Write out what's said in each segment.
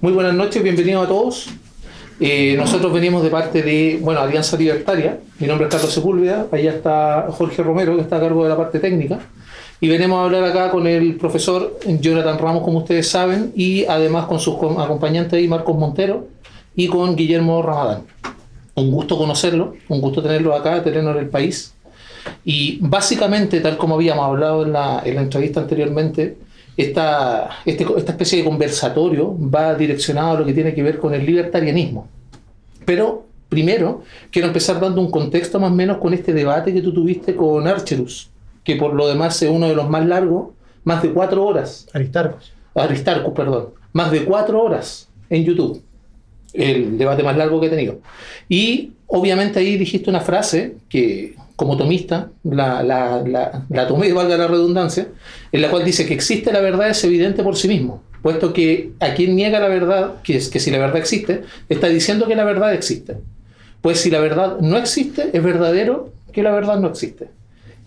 Muy buenas noches, bienvenidos a todos. Nosotros venimos de parte de, Alianza Libertaria. Mi nombre es Carlos Sepúlveda, allá está Jorge Romero, que está a cargo de la parte técnica. Y venimos a hablar acá con el profesor Jonathan Ramos, como ustedes saben, y además con sus acompañantes ahí, Marcos Montero, y con Guillermo Ramadán. Un gusto conocerlo, un gusto tenerlo acá, tenerlo en el país. Y básicamente, tal como habíamos hablado en la entrevista anteriormente, esta especie de conversatorio va direccionado a lo que tiene que ver con el libertarianismo. Pero primero quiero empezar dando un contexto más o menos con este debate que tú tuviste con Archerus, que por lo demás es uno de los más largos, más de 4 horas. Aristarchus, perdón. Más de 4 horas en YouTube. El debate más largo que he tenido. Y obviamente ahí dijiste una frase que, como tomista, la tomé, valga la redundancia, en la cual dice que existe la verdad es evidente por sí mismo, puesto que a quien niega la verdad, que si la verdad existe, está diciendo que la verdad existe. Pues si la verdad no existe, es verdadero que la verdad no existe.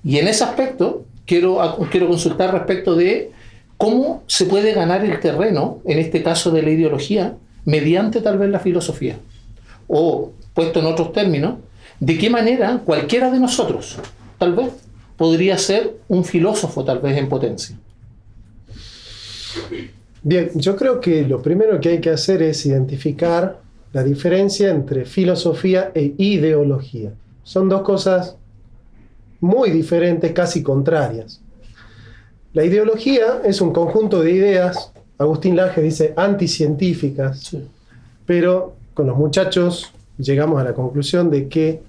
Y en ese aspecto quiero consultar respecto de cómo se puede ganar el terreno, en este caso de la ideología, mediante tal vez la filosofía. O, puesto en otros términos, de qué manera cualquiera de nosotros, tal vez, podría ser un filósofo, tal vez en potencia. Bien, yo creo que lo primero que hay que hacer es identificar la diferencia entre filosofía e ideología. Son dos cosas muy diferentes, casi contrarias. La ideología es un conjunto de ideas, Agustín Lange dice anticientíficas, sí. Pero con los muchachos llegamos a la conclusión de que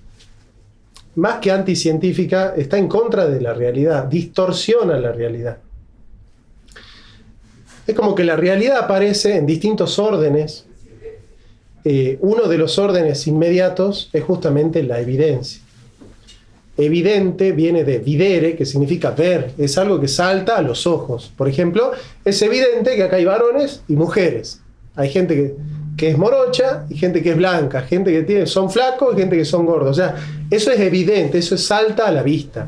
más que anticientífica está en contra de la realidad, distorsiona la realidad. Es como que la realidad aparece en distintos órdenes. Uno de los órdenes inmediatos es justamente la evidencia. Evidente viene de videre, que significa ver, es algo que salta a los ojos. Por ejemplo, es evidente que acá hay varones y mujeres. Hay gente que es morocha y gente que es blanca, gente que son flacos y gente que son gordos. O sea, eso es evidente, eso salta a la vista.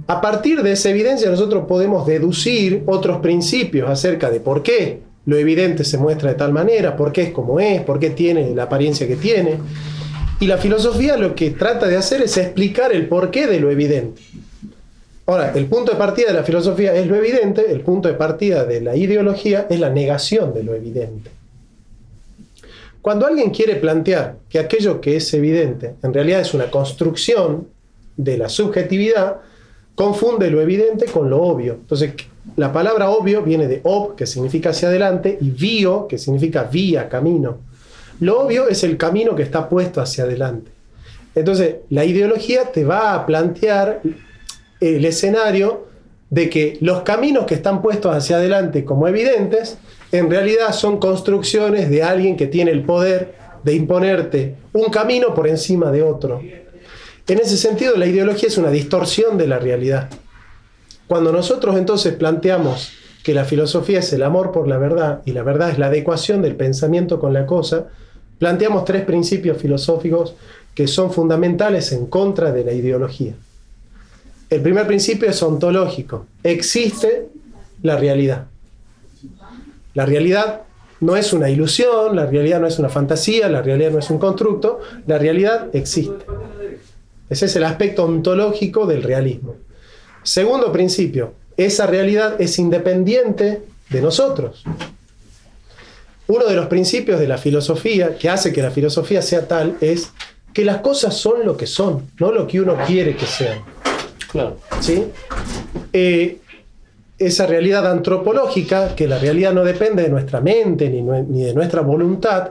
A partir de esa evidencia nosotros podemos deducir otros principios acerca de por qué lo evidente se muestra de tal manera, por qué es como es, por qué tiene la apariencia que tiene. Y la filosofía lo que trata de hacer es explicar el porqué de lo evidente. Ahora, el punto de partida de la filosofía es lo evidente, el punto de partida de la ideología es la negación de lo evidente. Cuando alguien quiere plantear que aquello que es evidente en realidad es una construcción de la subjetividad, confunde lo evidente con lo obvio. Entonces, la palabra obvio viene de ob, que significa hacia adelante, y vio, que significa vía, camino. Lo obvio es el camino que está puesto hacia adelante. Entonces, la ideología te va a plantear el escenario de que los caminos que están puestos hacia adelante como evidentes, en realidad son construcciones de alguien que tiene el poder de imponerte un camino por encima de otro. En ese sentido, la ideología es una distorsión de la realidad. Cuando nosotros entonces planteamos que la filosofía es el amor por la verdad y la verdad es la adecuación del pensamiento con la cosa, planteamos 3 principios filosóficos que son fundamentales en contra de la ideología. El primer principio es ontológico. Existe la realidad. La realidad no es una ilusión, la realidad no es una fantasía, la realidad no es un constructo, la realidad existe. Ese es el aspecto ontológico del realismo. Segundo principio, esa realidad es independiente de nosotros. Uno de los principios de la filosofía, que hace que la filosofía sea tal, es que las cosas son lo que son, no lo que uno quiere que sean. Claro. ¿Sí? Esa realidad antropológica, que la realidad no depende de nuestra mente ni de nuestra voluntad,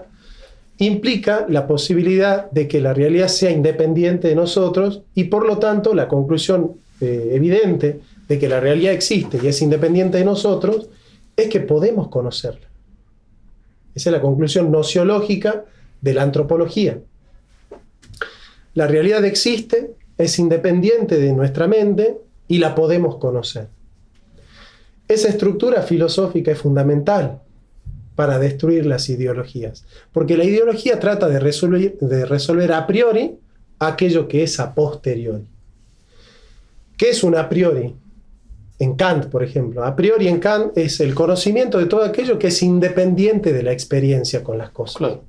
implica la posibilidad de que la realidad sea independiente de nosotros y por lo tanto la conclusión evidente de que la realidad existe y es independiente de nosotros es que podemos conocerla. Esa es la conclusión nociológica de la antropología. La realidad existe, es independiente de nuestra mente y la podemos conocer. Esa estructura filosófica es fundamental para destruir las ideologías, porque la ideología trata de resolver a priori aquello que es a posteriori. ¿Qué es un a priori? en Kant, por ejemplo. A priori en Kant es el conocimiento de todo aquello que es independiente de la experiencia con las cosas. Claro.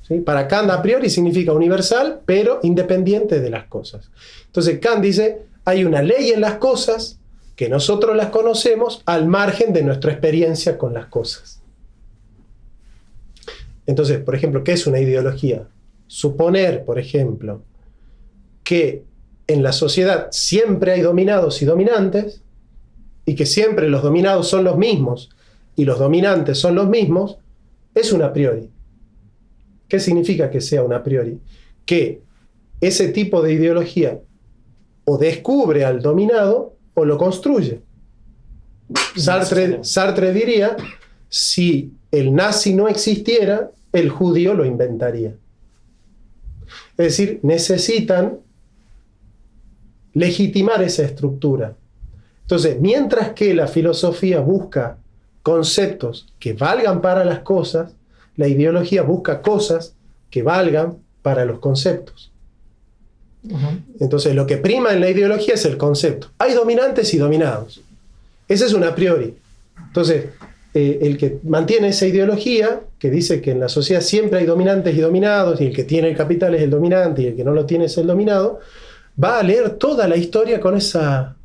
¿Sí? Para Kant a priori significa universal, pero independiente de las cosas. Entonces Kant dice, hay una ley en las cosas que nosotros las conocemos al margen de nuestra experiencia con las cosas. Entonces, por ejemplo, ¿qué es una ideología? Suponer, por ejemplo, que en la sociedad siempre hay dominados y dominantes, y que siempre los dominados son los mismos y los dominantes son los mismos, es un a priori. ¿Qué significa que sea un a priori? Que ese tipo de ideología o descubre al dominado o lo construye. Sartre diría, si el nazi no existiera, el judío lo inventaría. Es decir, necesitan legitimar esa estructura. Entonces, mientras que la filosofía busca conceptos que valgan para las cosas, la ideología busca cosas que valgan para los conceptos. Entonces, lo que prima en la ideología es el concepto. Hay dominantes y dominados. Ese es un a priori. Entonces, el que mantiene esa ideología, que dice que en la sociedad siempre hay dominantes y dominados, y el que tiene el capital es el dominante y el que no lo tiene es el dominado, va a leer toda la historia con esa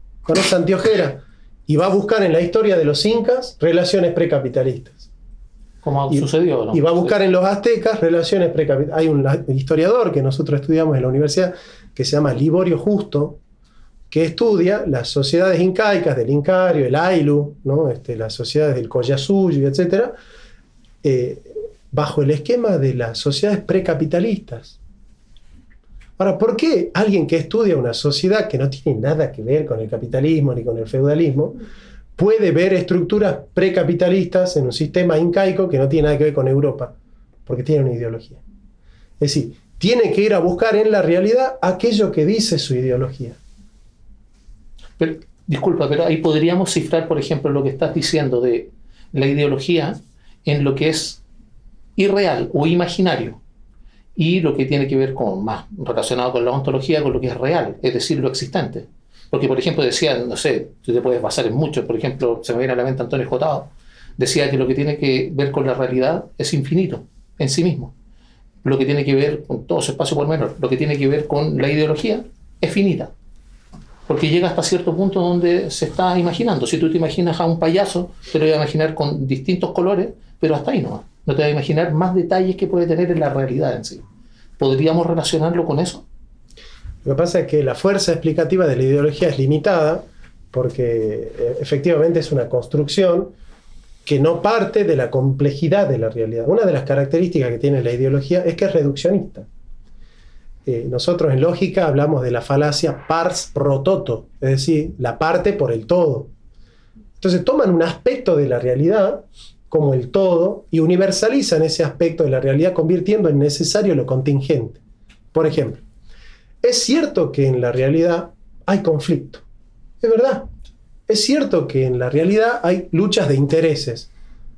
anteojera y va a buscar en la historia de los incas relaciones precapitalistas. Como sucedió, ¿no? Y va a buscar en los aztecas relaciones precapitalistas. Hay un historiador que nosotros estudiamos en la universidad que se llama Liborio Justo, que estudia las sociedades incaicas del Incario, el Ayllu, ¿no? Las sociedades del Collasuyo, etc., bajo el esquema de las sociedades precapitalistas. Ahora, ¿por qué alguien que estudia una sociedad que no tiene nada que ver con el capitalismo ni con el feudalismo puede ver estructuras precapitalistas en un sistema incaico que no tiene nada que ver con Europa? Porque tiene una ideología. Es decir, tiene que ir a buscar en la realidad aquello que dice su ideología. Pero, disculpa, pero ahí podríamos cifrar, por ejemplo, lo que estás diciendo de la ideología en lo que es irreal o imaginario, y lo que tiene que ver con más relacionado con la ontología, con lo que es real, es decir, lo existente. Porque, por ejemplo, decía, no sé, tú te puedes basar en mucho, por ejemplo, se me viene a la mente Antonio Escotado, decía que lo que tiene que ver con la realidad es infinito en sí mismo. Lo que tiene que ver con todo su espacio por menor, lo que tiene que ver con la ideología es finita. Porque llega hasta cierto punto donde se está imaginando. Si tú te imaginas a un payaso, te lo vas a imaginar con distintos colores, pero hasta ahí nomás. No te vas a imaginar más detalles que puede tener en la realidad en sí. ¿Podríamos relacionarlo con eso? Lo que pasa es que la fuerza explicativa de la ideología es limitada porque efectivamente es una construcción que no parte de la complejidad de la realidad. Una de las características que tiene la ideología es que es reduccionista. Nosotros en lógica hablamos de la falacia pars pro toto, es decir, la parte por el todo. Entonces toman un aspecto de la realidad como el todo y universalizan ese aspecto de la realidad convirtiendo en necesario lo contingente. Por ejemplo, es cierto que en la realidad hay conflicto, es verdad. Es cierto que en la realidad hay luchas de intereses,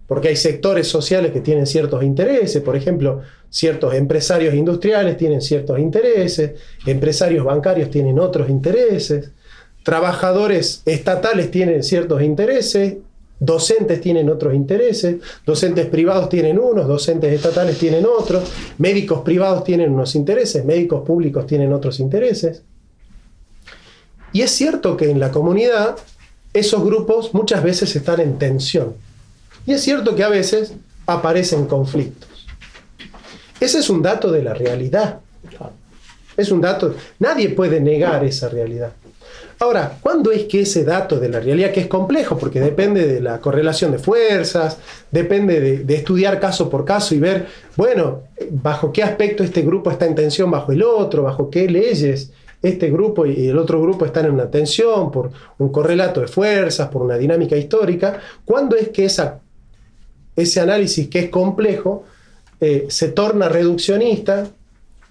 porque hay sectores sociales que tienen ciertos intereses, por ejemplo, ciertos empresarios industriales tienen ciertos intereses, empresarios bancarios tienen otros intereses, trabajadores estatales tienen ciertos intereses, docentes tienen otros intereses, docentes privados tienen unos, docentes estatales tienen otros, médicos privados tienen unos intereses, médicos públicos tienen otros intereses. Y es cierto que en la comunidad esos grupos muchas veces están en tensión. Y es cierto que a veces aparecen conflictos. Ese es un dato de la realidad. Es un dato. Nadie puede negar esa realidad. Ahora, ¿cuándo es que ese dato de la realidad, que es complejo, porque depende de la correlación de fuerzas, depende de estudiar caso por caso y ver, bueno, bajo qué aspecto este grupo está en tensión bajo el otro, bajo qué leyes este grupo y el otro grupo están en una tensión por un correlato de fuerzas, por una dinámica histórica? ¿Cuándo es que ese análisis que es complejo se torna reduccionista,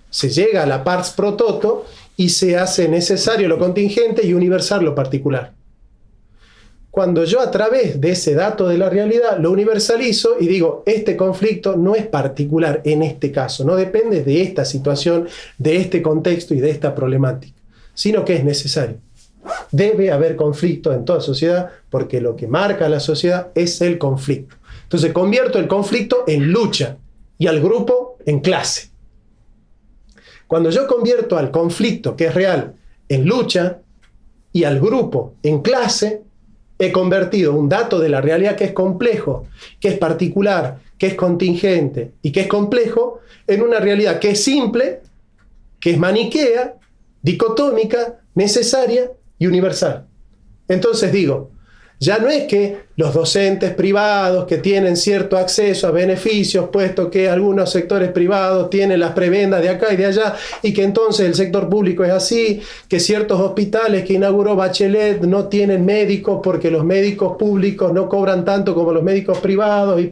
se llega a la pars pro toto y se hace necesario lo contingente y universal lo particular? Cuando yo a través de ese dato de la realidad lo universalizo y digo, este conflicto no es particular en este caso, no depende de esta situación, de este contexto y de esta problemática, sino que es necesario. Debe haber conflicto en toda sociedad porque lo que marca a la sociedad es el conflicto. Entonces convierto el conflicto en lucha y al grupo en clase. Cuando yo convierto al conflicto, que es real, en lucha y al grupo en clase, he convertido un dato de la realidad que es complejo, que es particular, que es contingente y que es complejo, en una realidad que es simple, que es maniquea, dicotómica, necesaria y universal. Entonces digo, ya no es que los docentes privados que tienen cierto acceso a beneficios, puesto que algunos sectores privados tienen las prebendas de acá y de allá, y que entonces el sector público es así, que ciertos hospitales que inauguró Bachelet no tienen médicos porque los médicos públicos no cobran tanto como los médicos privados, y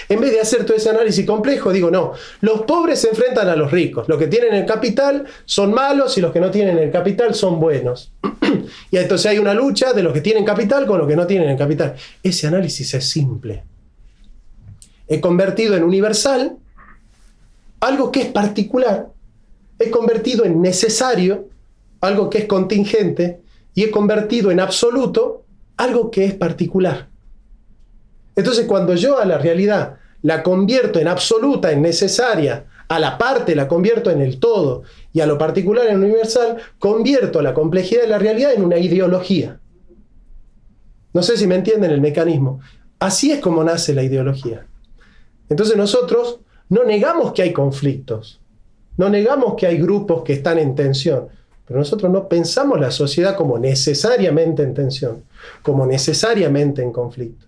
en vez de hacer todo ese análisis complejo, digo, no, los pobres se enfrentan a los ricos, los que tienen el capital son malos y los que no tienen el capital son buenos. Y entonces hay una lucha de los que tienen capital con los que no tienen el capital. Ese análisis es simple. He convertido en universal algo que es particular. He convertido en necesario algo que es contingente. Y he convertido en absoluto algo que es particular. Entonces, cuando yo a la realidad la convierto en absoluta, en necesaria, a la parte la convierto en el todo y a lo particular en universal, convierto la complejidad de la realidad en una ideología. No sé si me entienden el mecanismo. Así es como nace la ideología. Entonces nosotros no negamos que hay conflictos, no negamos que hay grupos que están en tensión, pero nosotros no pensamos la sociedad como necesariamente en tensión, como necesariamente en conflicto.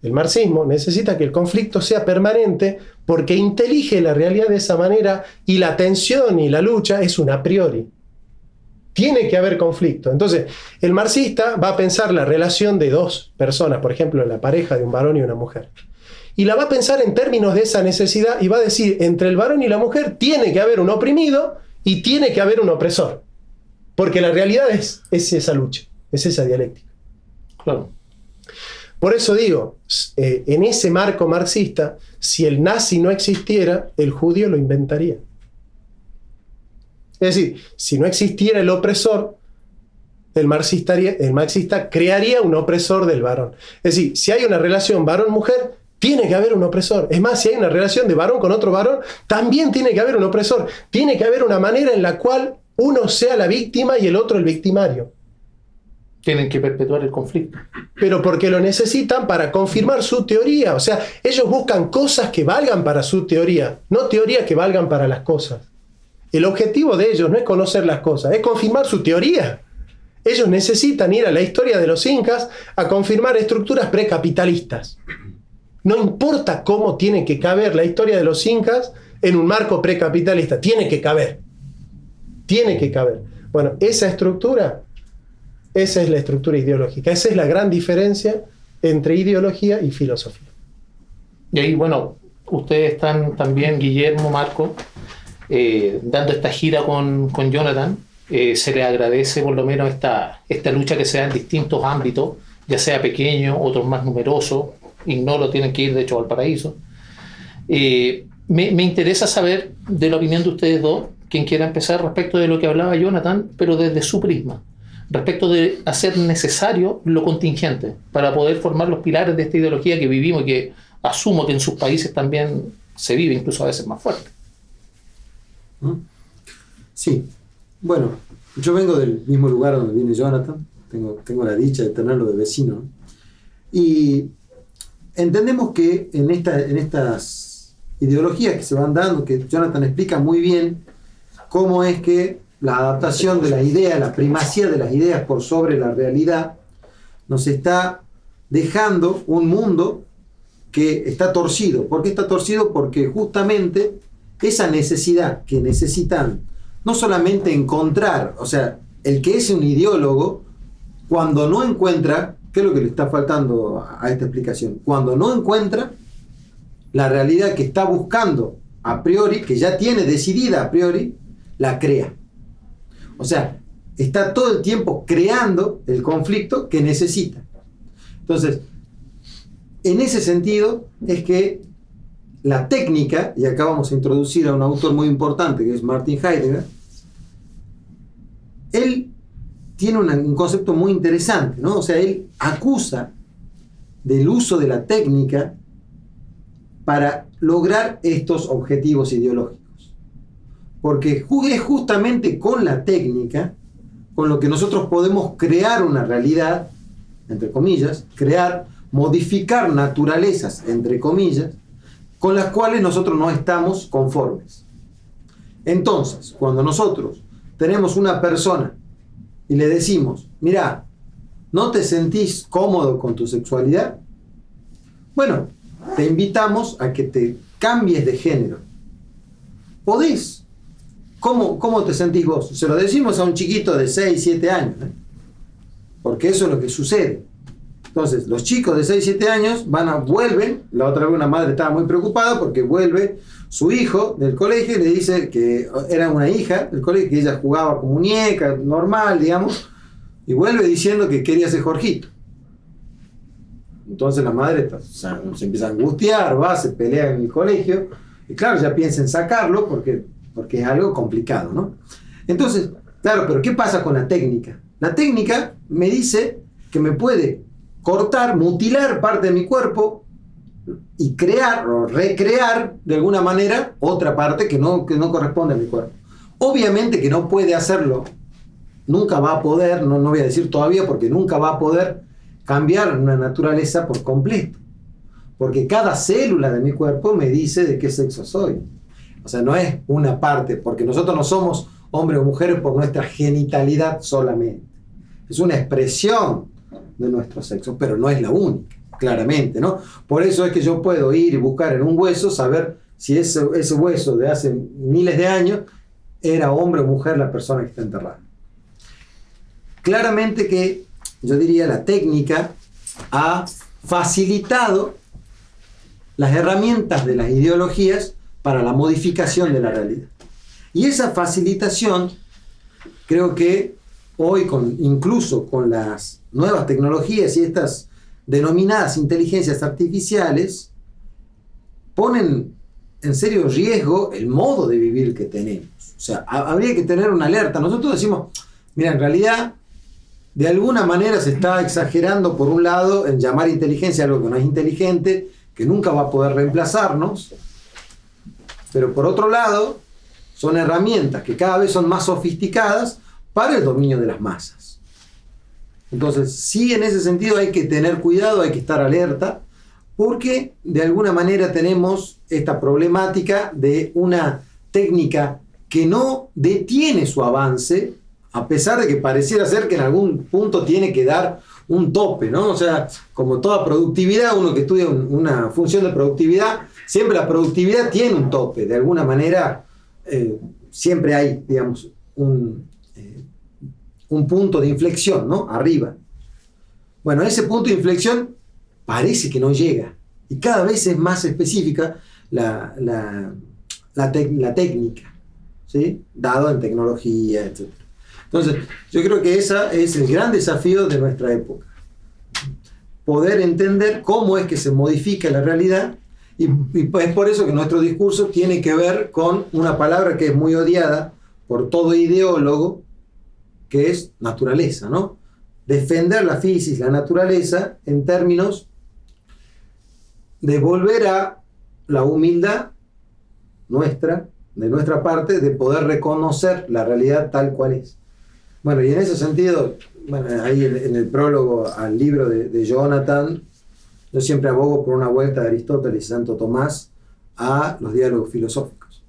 El marxismo necesita que el conflicto sea permanente porque intelige la realidad de esa manera y la tensión y la lucha es un a priori. Tiene que haber conflicto. Entonces, el marxista va a pensar la relación de dos personas, por ejemplo, la pareja de un varón y una mujer. Y la va a pensar en términos de esa necesidad y va a decir, entre el varón y la mujer tiene que haber un oprimido y tiene que haber un opresor. Porque la realidad es esa lucha, es esa dialéctica. Claro. Por eso digo, en ese marco marxista, si el nazi no existiera, el judío lo inventaría. Es decir, si no existiera el opresor, el marxista crearía un opresor del varón. Es decir, si hay una relación varón-mujer, tiene que haber un opresor. Es más, si hay una relación de varón con otro varón, también tiene que haber un opresor. Tiene que haber una manera en la cual uno sea la víctima y el otro el victimario. Tienen que perpetuar el conflicto. Pero porque lo necesitan para confirmar su teoría. O sea, ellos buscan cosas que valgan para su teoría, no teorías que valgan para las cosas. El objetivo de ellos no es conocer las cosas, es confirmar su teoría. Ellos necesitan ir a la historia de los incas a confirmar estructuras precapitalistas. No importa cómo tiene que caber la historia de los incas en un marco precapitalista, tiene que caber. Tiene que caber. Bueno, esa estructura... Esa es la estructura ideológica. Esa es la gran diferencia entre ideología y filosofía. Y ahí, bueno, ustedes están también, Guillermo, Marco, dando esta gira con Jonathan. Se les agradece por lo menos esta lucha que se da en distintos ámbitos, ya sea pequeño, otros más numerosos. Ignoro, tienen que ir de hecho a Valparaíso. Me interesa saber de la opinión de ustedes dos, quien quiera empezar respecto de lo que hablaba Jonathan, pero desde su prisma. Respecto de hacer necesario lo contingente para poder formar los pilares de esta ideología que vivimos y que asumo que en sus países también se vive, incluso a veces más fuerte. Sí, bueno, yo vengo del mismo lugar donde viene Jonathan, tengo la dicha de tenerlo de vecino, ¿no? Y entendemos que en estas ideologías que se van dando, que Jonathan explica muy bien cómo es que la adaptación de las ideas, la primacía de las ideas por sobre la realidad, nos está dejando un mundo que está torcido. ¿Por qué está torcido? Porque justamente esa necesidad que necesitan no solamente encontrar, o sea, el que es un ideólogo, cuando no encuentra, ¿qué es lo que le está faltando a esta explicación? Cuando no encuentra la realidad que está buscando a priori, que ya tiene decidida a priori, la crea. O sea, está todo el tiempo creando el conflicto que necesita. Entonces, en ese sentido es que la técnica, y acá vamos a introducir a un autor muy importante que es Martin Heidegger, él tiene un concepto muy interesante, ¿no? O sea, él acusa del uso de la técnica para lograr estos objetivos ideológicos. Porque es justamente con la técnica con lo que nosotros podemos crear una realidad, entre comillas, modificar naturalezas, entre comillas, con las cuales nosotros no estamos conformes. Entonces, cuando nosotros tenemos una persona y le decimos, mira, ¿no te sentís cómodo con tu sexualidad? Bueno, te invitamos a que te cambies de género. ¿Podés? ¿Cómo te sentís vos? Se lo decimos a un chiquito de 6, 7 años, ¿eh? Porque eso es lo que sucede. Entonces, los chicos de 6, 7 años vuelven, la otra vez una madre estaba muy preocupada porque vuelve su hijo del colegio y le dice que era una hija del colegio, que ella jugaba con muñeca, normal, digamos, y vuelve diciendo que quería ser Jorgito. Entonces la madre se empieza a angustiar, se pelea en el colegio, y claro, ya piensa en sacarlo porque es algo complicado, ¿no? Entonces, claro, pero ¿qué pasa con la técnica? La técnica me dice que me puede cortar, mutilar parte de mi cuerpo y crear o recrear de alguna manera otra parte que no corresponde a mi cuerpo. Obviamente que no puede hacerlo, nunca va a poder, no voy a decir todavía porque nunca va a poder cambiar una naturaleza por completo, porque cada célula de mi cuerpo me dice de qué sexo soy. O sea, no es una parte, porque nosotros no somos hombres o mujeres por nuestra genitalidad solamente. Es una expresión de nuestro sexo, pero no es la única, claramente, ¿no? Por eso es que yo puedo ir y buscar en un hueso, saber si ese hueso de hace miles de años era hombre o mujer la persona que está enterrada. Claramente que yo diría la técnica ha facilitado las herramientas de las ideologías para la modificación de la realidad. Y esa facilitación, creo que hoy, incluso con las nuevas tecnologías y estas denominadas inteligencias artificiales, ponen en serio riesgo el modo de vivir que tenemos. O sea, habría que tener una alerta. Nosotros decimos, mira, en realidad, de alguna manera se está exagerando, por un lado, en llamar inteligencia a algo que no es inteligente, que nunca va a poder reemplazarnos, pero por otro lado, son herramientas que cada vez son más sofisticadas para el dominio de las masas. Entonces, sí, en ese sentido hay que tener cuidado, hay que estar alerta, porque de alguna manera tenemos esta problemática de una técnica que no detiene su avance, a pesar de que pareciera ser que en algún punto tiene que dar un tope, ¿no? O sea, como toda productividad, uno que estudia una función de productividad, siempre la productividad tiene un tope, de alguna manera siempre hay, digamos, un punto de inflexión, ¿no? Arriba. Bueno, ese punto de inflexión parece que no llega, y cada vez es más específica la técnica, ¿sí? Dado en tecnología, etc. Entonces, yo creo que ese es el gran desafío de nuestra época. Poder entender cómo es que se modifica la realidad, y es por eso que nuestro discurso tiene que ver con una palabra que es muy odiada por todo ideólogo, que es naturaleza, ¿no? Defender la física, la naturaleza, en términos de volver a la humildad nuestra, de nuestra parte, de poder reconocer la realidad tal cual es. Bueno, y en ese sentido, bueno, ahí en el prólogo al libro de Jonathan, yo siempre abogo por una vuelta de Aristóteles y Santo Tomás a los diálogos filosóficos.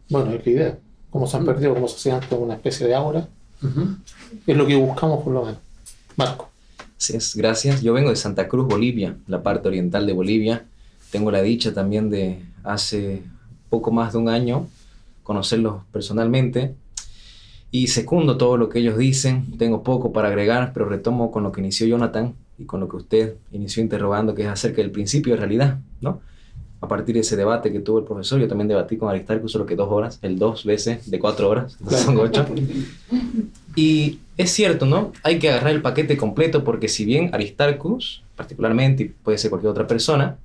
Bueno, es la idea. Como se han perdido como sociedad toda una especie de aura, es lo que buscamos por lo menos. Marco. Así es, gracias. Yo vengo de Santa Cruz, Bolivia, la parte oriental de Bolivia. Tengo la dicha también de hace poco más de un año conocerlos personalmente. Y secundo todo lo que ellos dicen, tengo poco para agregar, pero retomo con lo que inició Jonathan y con lo que usted inició interrogando, que es acerca del principio de realidad, ¿no? A partir de ese debate que tuvo el profesor, yo también debatí con Aristarco, solo que 2 horas, el 2 veces de 4 horas, entonces son 8. Y es cierto, ¿no? Hay que agarrar el paquete completo, porque si bien Aristarchus, particularmente, y puede ser cualquier otra persona,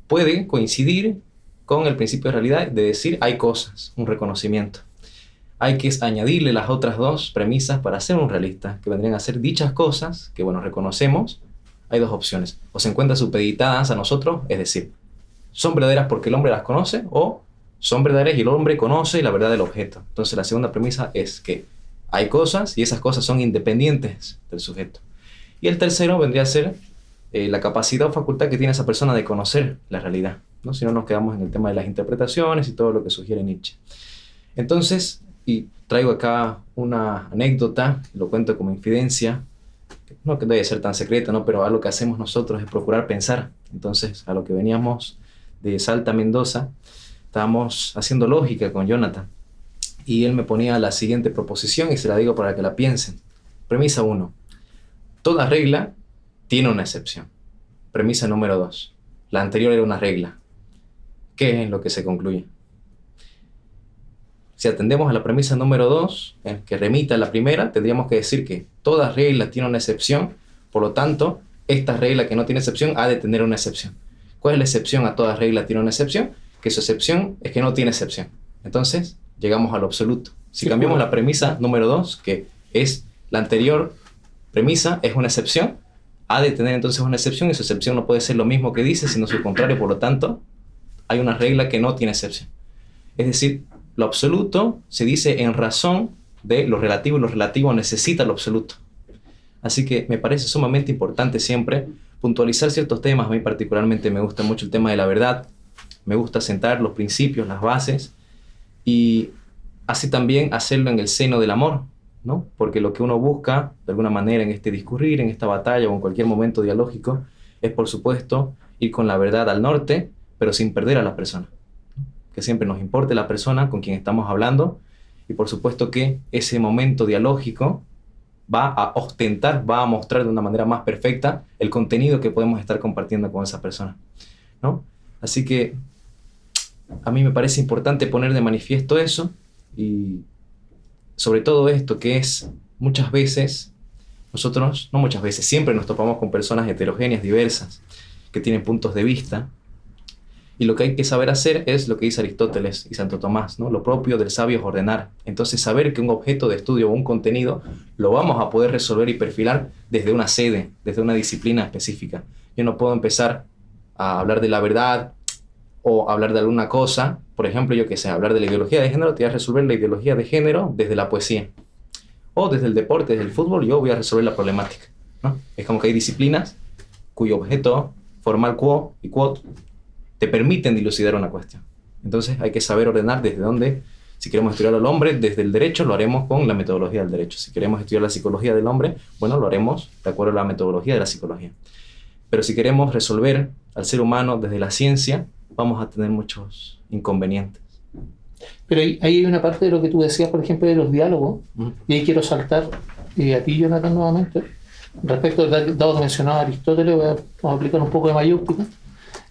puede coincidir con el principio de realidad de decir hay cosas, un reconocimiento. hay que añadirle las otras dos premisas para ser un realista, que vendrían a ser dichas cosas que, bueno, reconocemos. Hay dos opciones: o se encuentran supeditadas a nosotros, es decir, son verdaderas porque el hombre las conoce, o son verdaderas y el hombre conoce la verdad del objeto. Entonces la segunda premisa es que hay cosas y esas cosas son independientes del sujeto. Y el tercero vendría a ser la capacidad o facultad que tiene esa persona de conocer la realidad, ¿no? Si no, nos quedamos en el tema de las interpretaciones y todo lo que sugiere Nietzsche. Entonces, y traigo acá una anécdota, lo cuento como infidencia, no que debe ser tan secreta, ¿no? Pero algo que hacemos nosotros es procurar pensar. Entonces, a lo que veníamos de Salta a Mendoza, estábamos haciendo lógica con Jonathan, y él me ponía la siguiente proposición y se la digo para que la piensen. Premisa 1: toda regla tiene una excepción. Premisa número 2: la anterior era una regla. ¿Qué es lo que se concluye? Si atendemos a la premisa número 2, que remita a la primera, tendríamos que decir que toda regla tiene una excepción, por lo tanto, esta regla que no tiene excepción ha de tener una excepción. ¿Cuál es la excepción a toda regla tiene una excepción? Que su excepción es que no tiene excepción. Entonces, llegamos al absoluto. Si cambiamos la premisa número 2, que es la anterior premisa, es una excepción, ha de tener entonces una excepción, y su excepción no puede ser lo mismo que dice, sino su contrario, por lo tanto, hay una regla que no tiene excepción. Es decir, lo absoluto se dice en razón de lo relativo, y lo relativo necesita lo absoluto. Así que me parece sumamente importante siempre puntualizar ciertos temas. A mí particularmente me gusta mucho el tema de la verdad, me gusta sentar los principios, las bases, y así también hacerlo en el seno del amor, ¿no? Porque lo que uno busca, de alguna manera, en este discurrir, en esta batalla o en cualquier momento dialógico, es, por supuesto, ir con la verdad al norte, pero sin perder a la persona. Que siempre nos importe la persona con quien estamos hablando, y por supuesto que ese momento dialógico va a ostentar, va a mostrar de una manera más perfecta el contenido que podemos estar compartiendo con esa persona, ¿no? Así que a mí me parece importante poner de manifiesto eso, y sobre todo esto, que es muchas veces, nosotros, no muchas veces, siempre nos topamos con personas heterogéneas, diversas, que tienen puntos de vista. Y lo que hay que saber hacer es lo que dice Aristóteles y Santo Tomás, ¿no? Lo propio del sabio es ordenar. Entonces, saber que un objeto de estudio o un contenido lo vamos a poder resolver y perfilar desde una sede, desde una disciplina específica. Yo no puedo empezar a hablar de la verdad o hablar de alguna cosa. Por ejemplo, yo que sé, hablar de la ideología de género, te voy a resolver la ideología de género desde la poesía. O desde el deporte, desde el fútbol, yo voy a resolver la problemática, ¿no? Es como que hay disciplinas cuyo objeto formal quo y quod te permiten dilucidar una cuestión. Entonces hay que saber ordenar desde dónde. Si queremos estudiar al hombre desde el derecho, lo haremos con la metodología del derecho. Si queremos estudiar la psicología del hombre, bueno, lo haremos de acuerdo a la metodología de la psicología. Pero si queremos resolver al ser humano desde la ciencia, vamos a tener muchos inconvenientes. Pero ahí hay una parte de lo que tú decías, por ejemplo, de los diálogos, y ahí quiero saltar a ti, Jonathan, nuevamente. Respecto, dado que mencionaba Aristóteles, vamos a aplicar un poco de mayúscula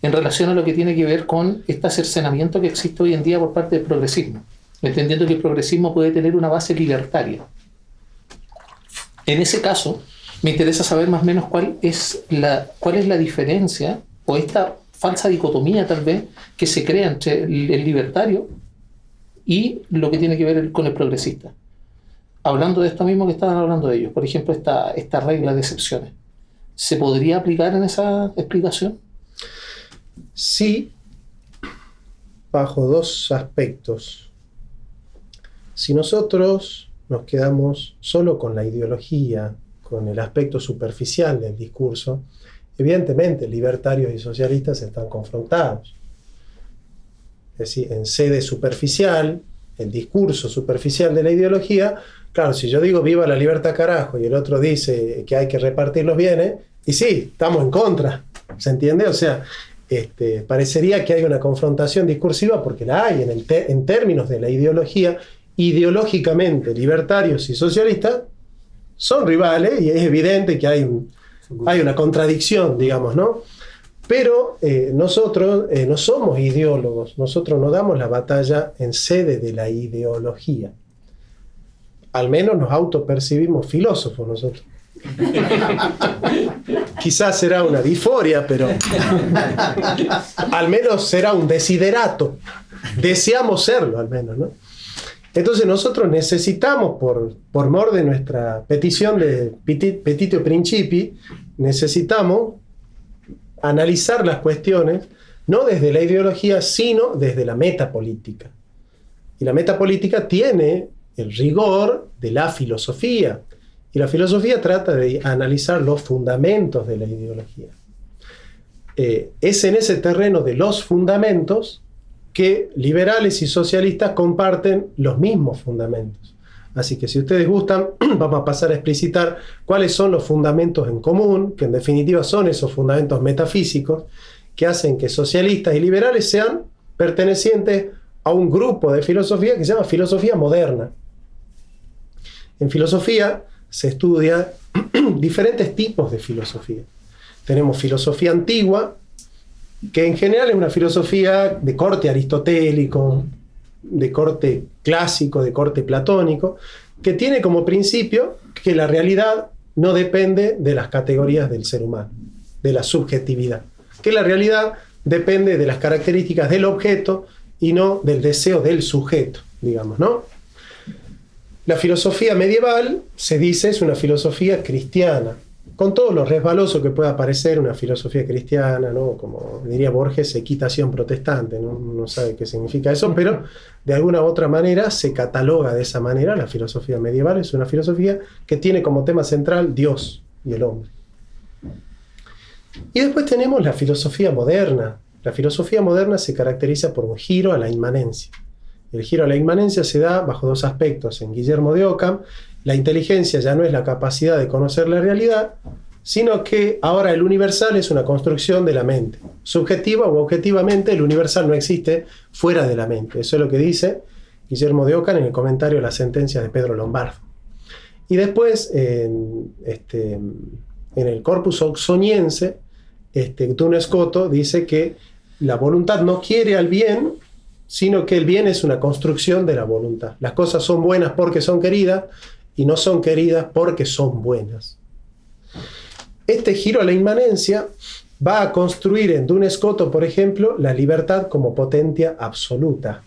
en relación a lo que tiene que ver con este cercenamiento que existe hoy en día por parte del progresismo, entendiendo que el progresismo puede tener una base libertaria. En ese caso, me interesa saber más o menos cuál es la diferencia, o esta falsa dicotomía tal vez, que se crea entre el libertario y lo que tiene que ver con el progresista. Hablando de esto mismo que estaban hablando de ellos, por ejemplo, esta regla de excepciones, ¿se podría aplicar en esa explicación? Sí, bajo dos aspectos. Si nosotros nos quedamos solo con la ideología, con el aspecto superficial del discurso, evidentemente libertarios y socialistas están confrontados. Es decir, en sede superficial, el discurso superficial de la ideología, claro, si yo digo viva la libertad carajo y el otro dice que hay que repartir los bienes, y sí, estamos en contra, ¿se entiende? O sea, parecería que hay una confrontación discursiva, porque la hay en términos de la ideología. Ideológicamente, libertarios y socialistas son rivales, y es evidente que hay una contradicción, digamos, ¿no? Pero nosotros no somos ideólogos, nosotros no damos la batalla en sede de la ideología. Al menos nos autopercibimos filósofos nosotros. Quizás será una disforia, pero al menos será un desiderato. Deseamos serlo, al menos, ¿no? Entonces nosotros necesitamos, por mor de nuestra petición de Petitio Principi, necesitamos analizar las cuestiones no desde la ideología, sino desde la metapolítica. Y la metapolítica tiene el rigor de la filosofía. Y la filosofía trata de analizar los fundamentos de la ideología. Es en ese terreno de los fundamentos que liberales y socialistas comparten los mismos fundamentos. Así que si ustedes gustan, vamos a pasar a explicitar cuáles son los fundamentos en común, que en definitiva son esos fundamentos metafísicos que hacen que socialistas y liberales sean pertenecientes a un grupo de filosofía que se llama filosofía moderna. En filosofía se estudia diferentes tipos de filosofía. Tenemos filosofía antigua, que en general es una filosofía de corte aristotélico, de corte clásico, de corte platónico, que tiene como principio que la realidad no depende de las categorías del ser humano, de la subjetividad, que la realidad depende de las características del objeto y no del deseo del sujeto, digamos, ¿no? La filosofía medieval, se dice, es una filosofía cristiana, con todos los resbalosos que pueda parecer una filosofía cristiana, ¿no? Como diría Borges, equitación protestante, ¿no? No sabe qué significa eso, pero de alguna u otra manera se cataloga de esa manera. La filosofía medieval es una filosofía que tiene como tema central Dios y el hombre. Y después tenemos la filosofía moderna. La filosofía moderna se caracteriza por un giro a la inmanencia. El giro a la inmanencia se da bajo dos aspectos. En Guillermo de Ockham, la inteligencia ya no es la capacidad de conocer la realidad, sino que ahora el universal es una construcción de la mente. Subjetiva o objetivamente, el universal no existe fuera de la mente. Eso es lo que dice Guillermo de Ockham en el comentario a la sentencia de Pedro Lombardo. Y después, en el Corpus Oxoniense, Duns Scoto dice que la voluntad no quiere al bien, sino que el bien es una construcción de la voluntad. Las cosas son buenas porque son queridas y no son queridas porque son buenas. Este giro a la inmanencia va a construir en Duns Scoto, por ejemplo, la libertad como potencia absoluta.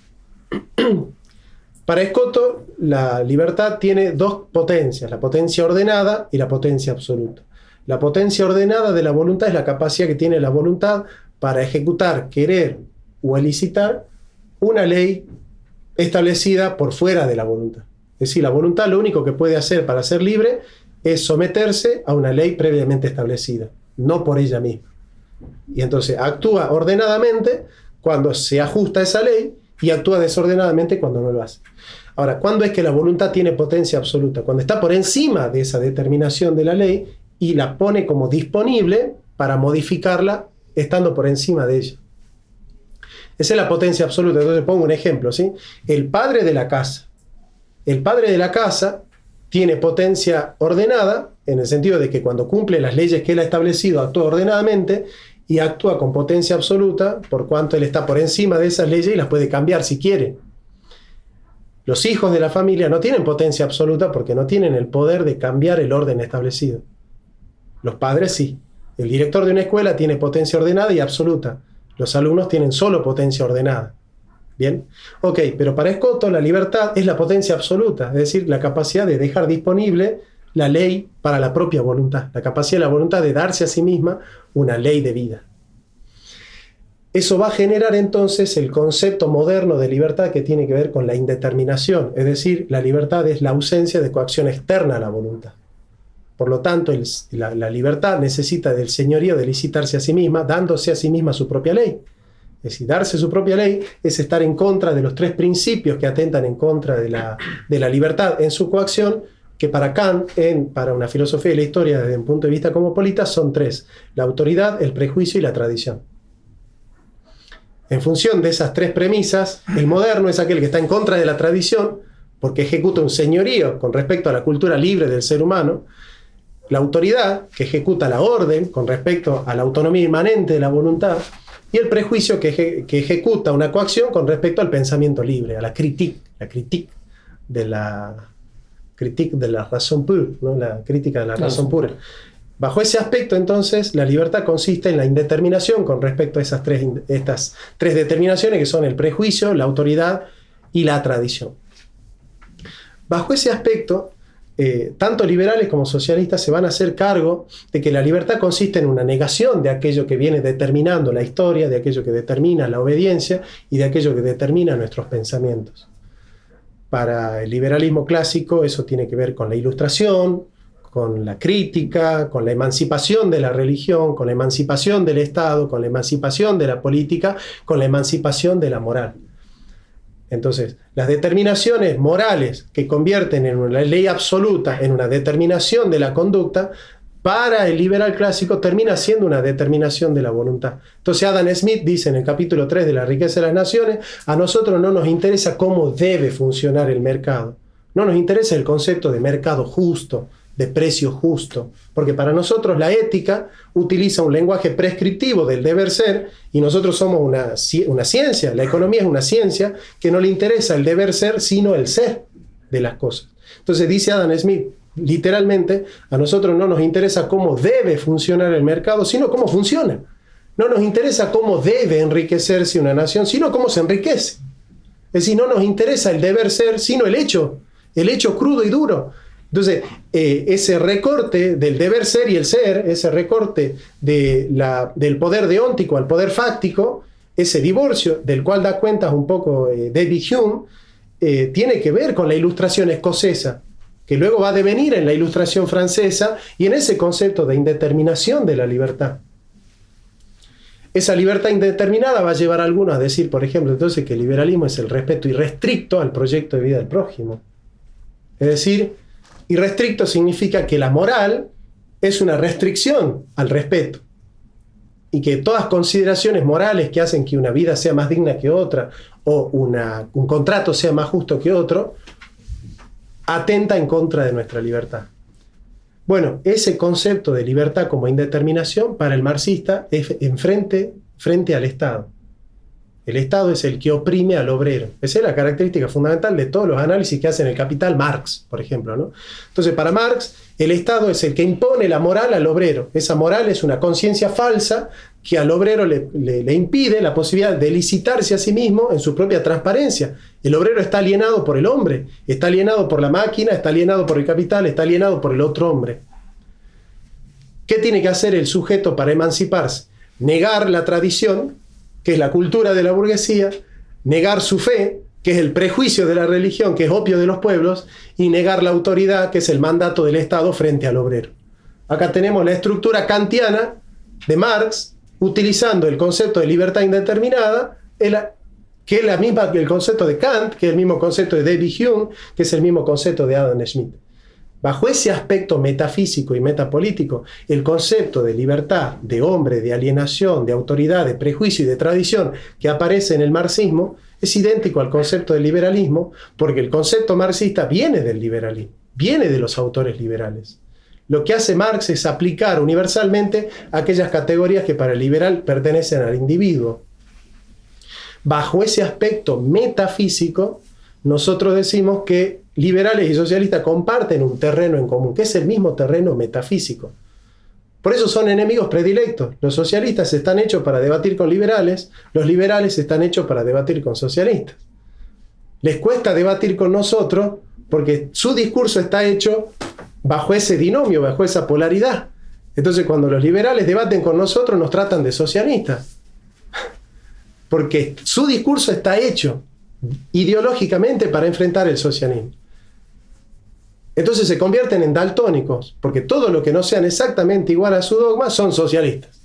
Para Scoto, la libertad tiene dos potencias, la potencia ordenada y la potencia absoluta. La potencia ordenada de la voluntad es la capacidad que tiene la voluntad para ejecutar, querer o elicitar una ley establecida por fuera de la voluntad. Es decir, la voluntad lo único que puede hacer para ser libre es someterse a una ley previamente establecida, no por ella misma. Y entonces actúa ordenadamente cuando se ajusta a esa ley y actúa desordenadamente cuando no lo hace. Ahora, ¿cuándo es que la voluntad tiene potencia absoluta? Cuando está por encima de esa determinación de la ley y la pone como disponible para modificarla estando por encima de ella. Esa es la potencia absoluta. Entonces pongo un ejemplo, ¿sí? El padre de la casa. El padre de la casa tiene potencia ordenada, en el sentido de que cuando cumple las leyes que él ha establecido, actúa ordenadamente y actúa con potencia absoluta, por cuanto él está por encima de esas leyes y las puede cambiar si quiere. Los hijos de la familia no tienen potencia absoluta porque no tienen el poder de cambiar el orden establecido. Los padres sí. El director de una escuela tiene potencia ordenada y absoluta. Los alumnos tienen solo potencia ordenada. ¿Bien? Ok, pero para Scoto la libertad es la potencia absoluta, es decir, la capacidad de dejar disponible la ley para la propia voluntad, la capacidad de la voluntad de darse a sí misma una ley de vida. Eso va a generar entonces el concepto moderno de libertad que tiene que ver con la indeterminación, es decir, la libertad es la ausencia de coacción externa a la voluntad. Por lo tanto, la libertad necesita del señorío de licitarse a sí misma, dándose a sí misma su propia ley. Es decir, darse su propia ley es estar en contra de los tres principios que atentan en contra de la libertad en su coacción, que para Kant, para una filosofía de la historia desde un punto de vista cosmopolita, son tres: la autoridad, el prejuicio y la tradición. En función de esas tres premisas, el moderno es aquel que está en contra de la tradición, porque ejecuta un señorío con respecto a la cultura libre del ser humano; la autoridad, que ejecuta la orden con respecto a la autonomía inmanente de la voluntad; y el prejuicio, que ejecuta una coacción con respecto al pensamiento libre, a la critique de la razón pura, ¿no? La crítica de la razón pura. Bajo ese aspecto, entonces, la libertad consiste en la indeterminación con respecto a estas tres determinaciones, que son el prejuicio, la autoridad y la tradición. Bajo ese aspecto, tanto liberales como socialistas se van a hacer cargo de que la libertad consiste en una negación de aquello que viene determinando la historia, de aquello que determina la obediencia y de aquello que determina nuestros pensamientos. Para el liberalismo clásico eso tiene que ver con la ilustración, con la crítica, con la emancipación de la religión, con la emancipación del Estado, con la emancipación de la política, con la emancipación de la moral. Entonces, las determinaciones morales que convierten en una ley absoluta, en una determinación de la conducta, para el liberal clásico termina siendo una determinación de la voluntad. Entonces Adam Smith dice en el capítulo 3 de La riqueza de las naciones, a nosotros no nos interesa cómo debe funcionar el mercado. No nos interesa el concepto de mercado justo, de precio justo, porque para nosotros la ética utiliza un lenguaje prescriptivo del deber ser y nosotros somos una ciencia, la economía es una ciencia que no le interesa el deber ser sino el ser de las cosas. Entonces dice Adam Smith, literalmente, a nosotros no nos interesa cómo debe funcionar el mercado, sino cómo funciona. No nos interesa cómo debe enriquecerse una nación, sino cómo se enriquece. Es decir, no nos interesa el deber ser, sino el hecho crudo y duro. Entonces, ese recorte del deber ser y el ser, ese recorte del poder deóntico al poder fáctico, ese divorcio del cual da cuenta un poco David Hume, tiene que ver con la ilustración escocesa, que luego va a devenir en la ilustración francesa y en ese concepto de indeterminación de la libertad. Esa libertad indeterminada va a llevar a algunos a decir, por ejemplo, entonces que el liberalismo es el respeto irrestricto al proyecto de vida del prójimo. Es decir, irrestricto significa que la moral es una restricción al respeto y que todas consideraciones morales que hacen que una vida sea más digna que otra o un contrato sea más justo que otro atenta en contra de nuestra libertad. Bueno, ese concepto de libertad como indeterminación para el marxista es frente al Estado. El Estado es el que oprime al obrero. Esa es la característica fundamental de todos los análisis que hace en el Capital Marx, por ejemplo, ¿no? Entonces, para Marx, el Estado es el que impone la moral al obrero. Esa moral es una conciencia falsa que al obrero le impide la posibilidad de licitarse a sí mismo en su propia transparencia. El obrero está alienado por el hombre, está alienado por la máquina, está alienado por el capital, está alienado por el otro hombre. ¿Qué tiene que hacer el sujeto para emanciparse? Negar la tradición, que es la cultura de la burguesía, negar su fe, que es el prejuicio de la religión, que es opio de los pueblos, y negar la autoridad, que es el mandato del Estado frente al obrero. Acá tenemos la estructura kantiana de Marx, utilizando el concepto de libertad indeterminada, que es la misma que el concepto de Kant, que es el mismo concepto de David Hume, que es el mismo concepto de Adam Smith. Bajo ese aspecto metafísico y metapolítico, el concepto de libertad, de hombre, de alienación, de autoridad, de prejuicio y de tradición que aparece en el marxismo es idéntico al concepto del liberalismo, porque el concepto marxista viene del liberalismo, viene de los autores liberales. Lo que hace Marx es aplicar universalmente aquellas categorías que para el liberal pertenecen al individuo. Bajo ese aspecto metafísico, nosotros decimos que liberales y socialistas comparten un terreno en común, que es el mismo terreno metafísico. Por eso son enemigos predilectos. Los socialistas están hechos para debatir con liberales, los liberales están hechos para debatir con socialistas. Les cuesta debatir con nosotros porque su discurso está hecho bajo ese binomio, bajo esa polaridad. Entonces, cuando los liberales debaten con nosotros, nos tratan de socialistas. Porque su discurso está hecho ideológicamente para enfrentar el socialismo. Entonces se convierten en daltónicos, porque todo lo que no sean exactamente igual a su dogma son socialistas.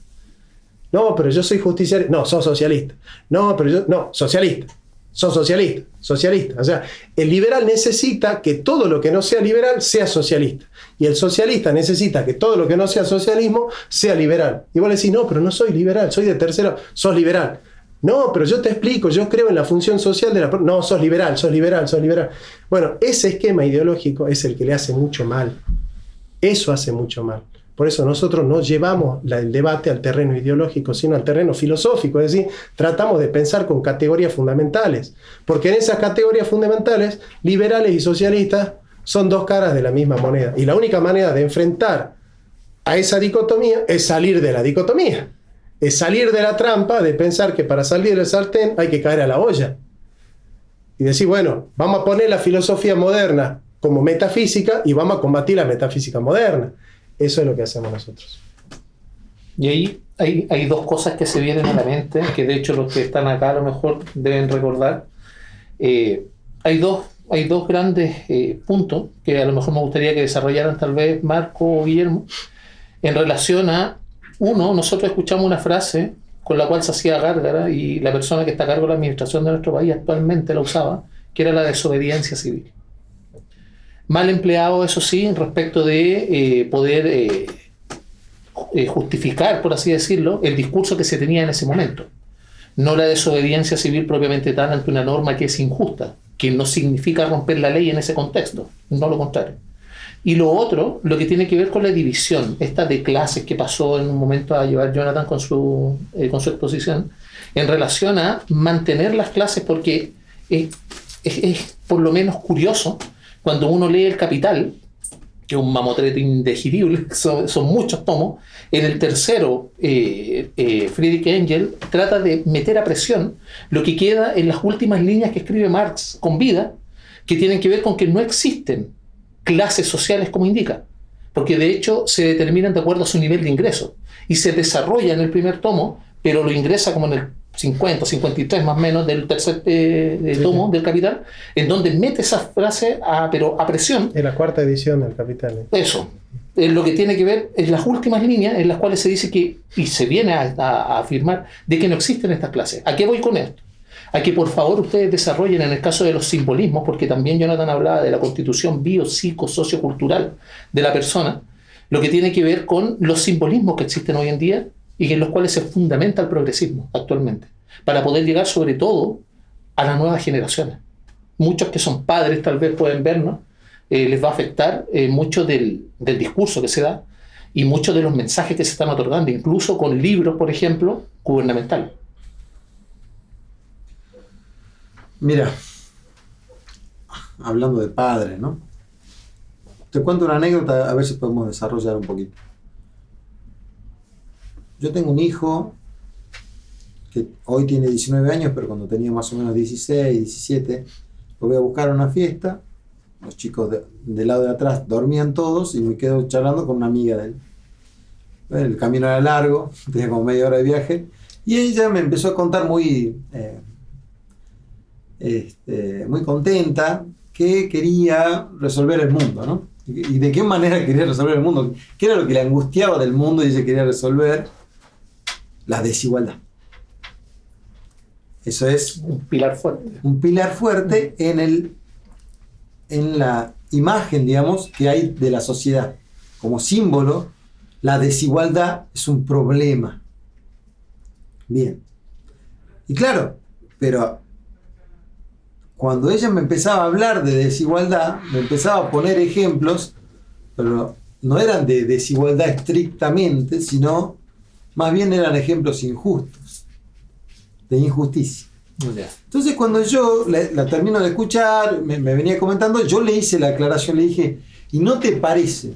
No, pero yo soy justiciario. No, sos socialista. No, pero yo... No, socialista. Sos socialista. Socialista. O sea, el liberal necesita que todo lo que no sea liberal sea socialista. Y el socialista necesita que todo lo que no sea socialismo sea liberal. Y vos le decís, no, pero no soy liberal, soy de tercero. Sos liberal. No, pero yo te explico, yo creo en la función social de la... No, sos liberal, sos liberal, sos liberal. Bueno, ese esquema ideológico es el que le hace mucho mal. Eso hace mucho mal. Por eso nosotros no llevamos el debate al terreno ideológico, sino al terreno filosófico. Es decir, tratamos de pensar con categorías fundamentales. Porque en esas categorías fundamentales, liberales y socialistas son dos caras de la misma moneda. Y la única manera de enfrentar a esa dicotomía es salir de la dicotomía. Es salir de la trampa de pensar que para salir del sartén hay que caer a la olla. Y decir, bueno, vamos a poner la filosofía moderna como metafísica y vamos a combatir la metafísica moderna. Eso es lo que hacemos nosotros. Y ahí hay dos cosas que se vienen a la mente, que de hecho los que están acá a lo mejor deben recordar. Hay dos grandes puntos que a lo mejor me gustaría que desarrollaran tal vez Marco o Guillermo, en relación a, uno, nosotros escuchamos una frase con la cual se hacía gárgara y la persona que está a cargo de la administración de nuestro país actualmente la usaba, que era la desobediencia civil. Mal empleado, eso sí, respecto de poder justificar, por así decirlo, el discurso que se tenía en ese momento. No la desobediencia civil propiamente tal ante una norma que es injusta, que no significa romper la ley en ese contexto, no lo contrario. Y lo otro, lo que tiene que ver con la división, esta de clases que pasó en un momento a llevar Jonathan con su exposición, en relación a mantener las clases, porque es por lo menos curioso cuando uno lee El Capital, que es un mamotreto indigerible, son muchos tomos. En el tercero, Friedrich Engels trata de meter a presión lo que queda en las últimas líneas que escribe Marx con vida, que tienen que ver con que no existen clases sociales como indica, porque de hecho se determinan de acuerdo a su nivel de ingreso y se desarrolla en el primer tomo, pero lo ingresa como en el 50, 53 más o menos del tercer tomo del Capital, en donde mete esa frase pero a presión. Es la cuarta edición del Capital. Eso es lo que tiene que ver en las últimas líneas en las cuales se dice que, y se viene a afirmar, de que no existen estas clases. ¿A qué voy con esto? A que por favor ustedes desarrollen en el caso de los simbolismos, porque también Jonathan hablaba de la constitución sociocultural de la persona, lo que tiene que ver con los simbolismos que existen hoy en día y en los cuales se fundamenta el progresismo actualmente, para poder llegar sobre todo a las nuevas generaciones. Muchos que son padres tal vez pueden vernos, les va a afectar mucho del discurso que se da y muchos de los mensajes que se están otorgando, incluso con libros, por ejemplo, gubernamentales. Mira, hablando de padres, ¿no? Te cuento una anécdota a ver si podemos desarrollar un poquito. Yo tengo un hijo que hoy tiene 19 años, pero cuando tenía más o menos 16, 17, lo voy a buscar a una fiesta. Los chicos del lado de atrás dormían todos y me quedo charlando con una amiga de él. El camino era largo, tenía como media hora de viaje, y ella me empezó a contar muy contenta que quería resolver el mundo, ¿no? Y de qué manera quería resolver el mundo, qué era lo que le angustiaba del mundo, y ella quería resolver la desigualdad. Eso es un pilar fuerte. Un pilar fuerte en la imagen, digamos, que hay de la sociedad. Como símbolo, la desigualdad es un problema. Bien. Y claro, pero cuando ella me empezaba a hablar de desigualdad, me empezaba a poner ejemplos, pero no eran de desigualdad estrictamente, sino más bien eran ejemplos injustos, de injusticia. Entonces cuando yo la termino de escuchar, me venía comentando, yo le hice la aclaración, le dije, ¿y no te parece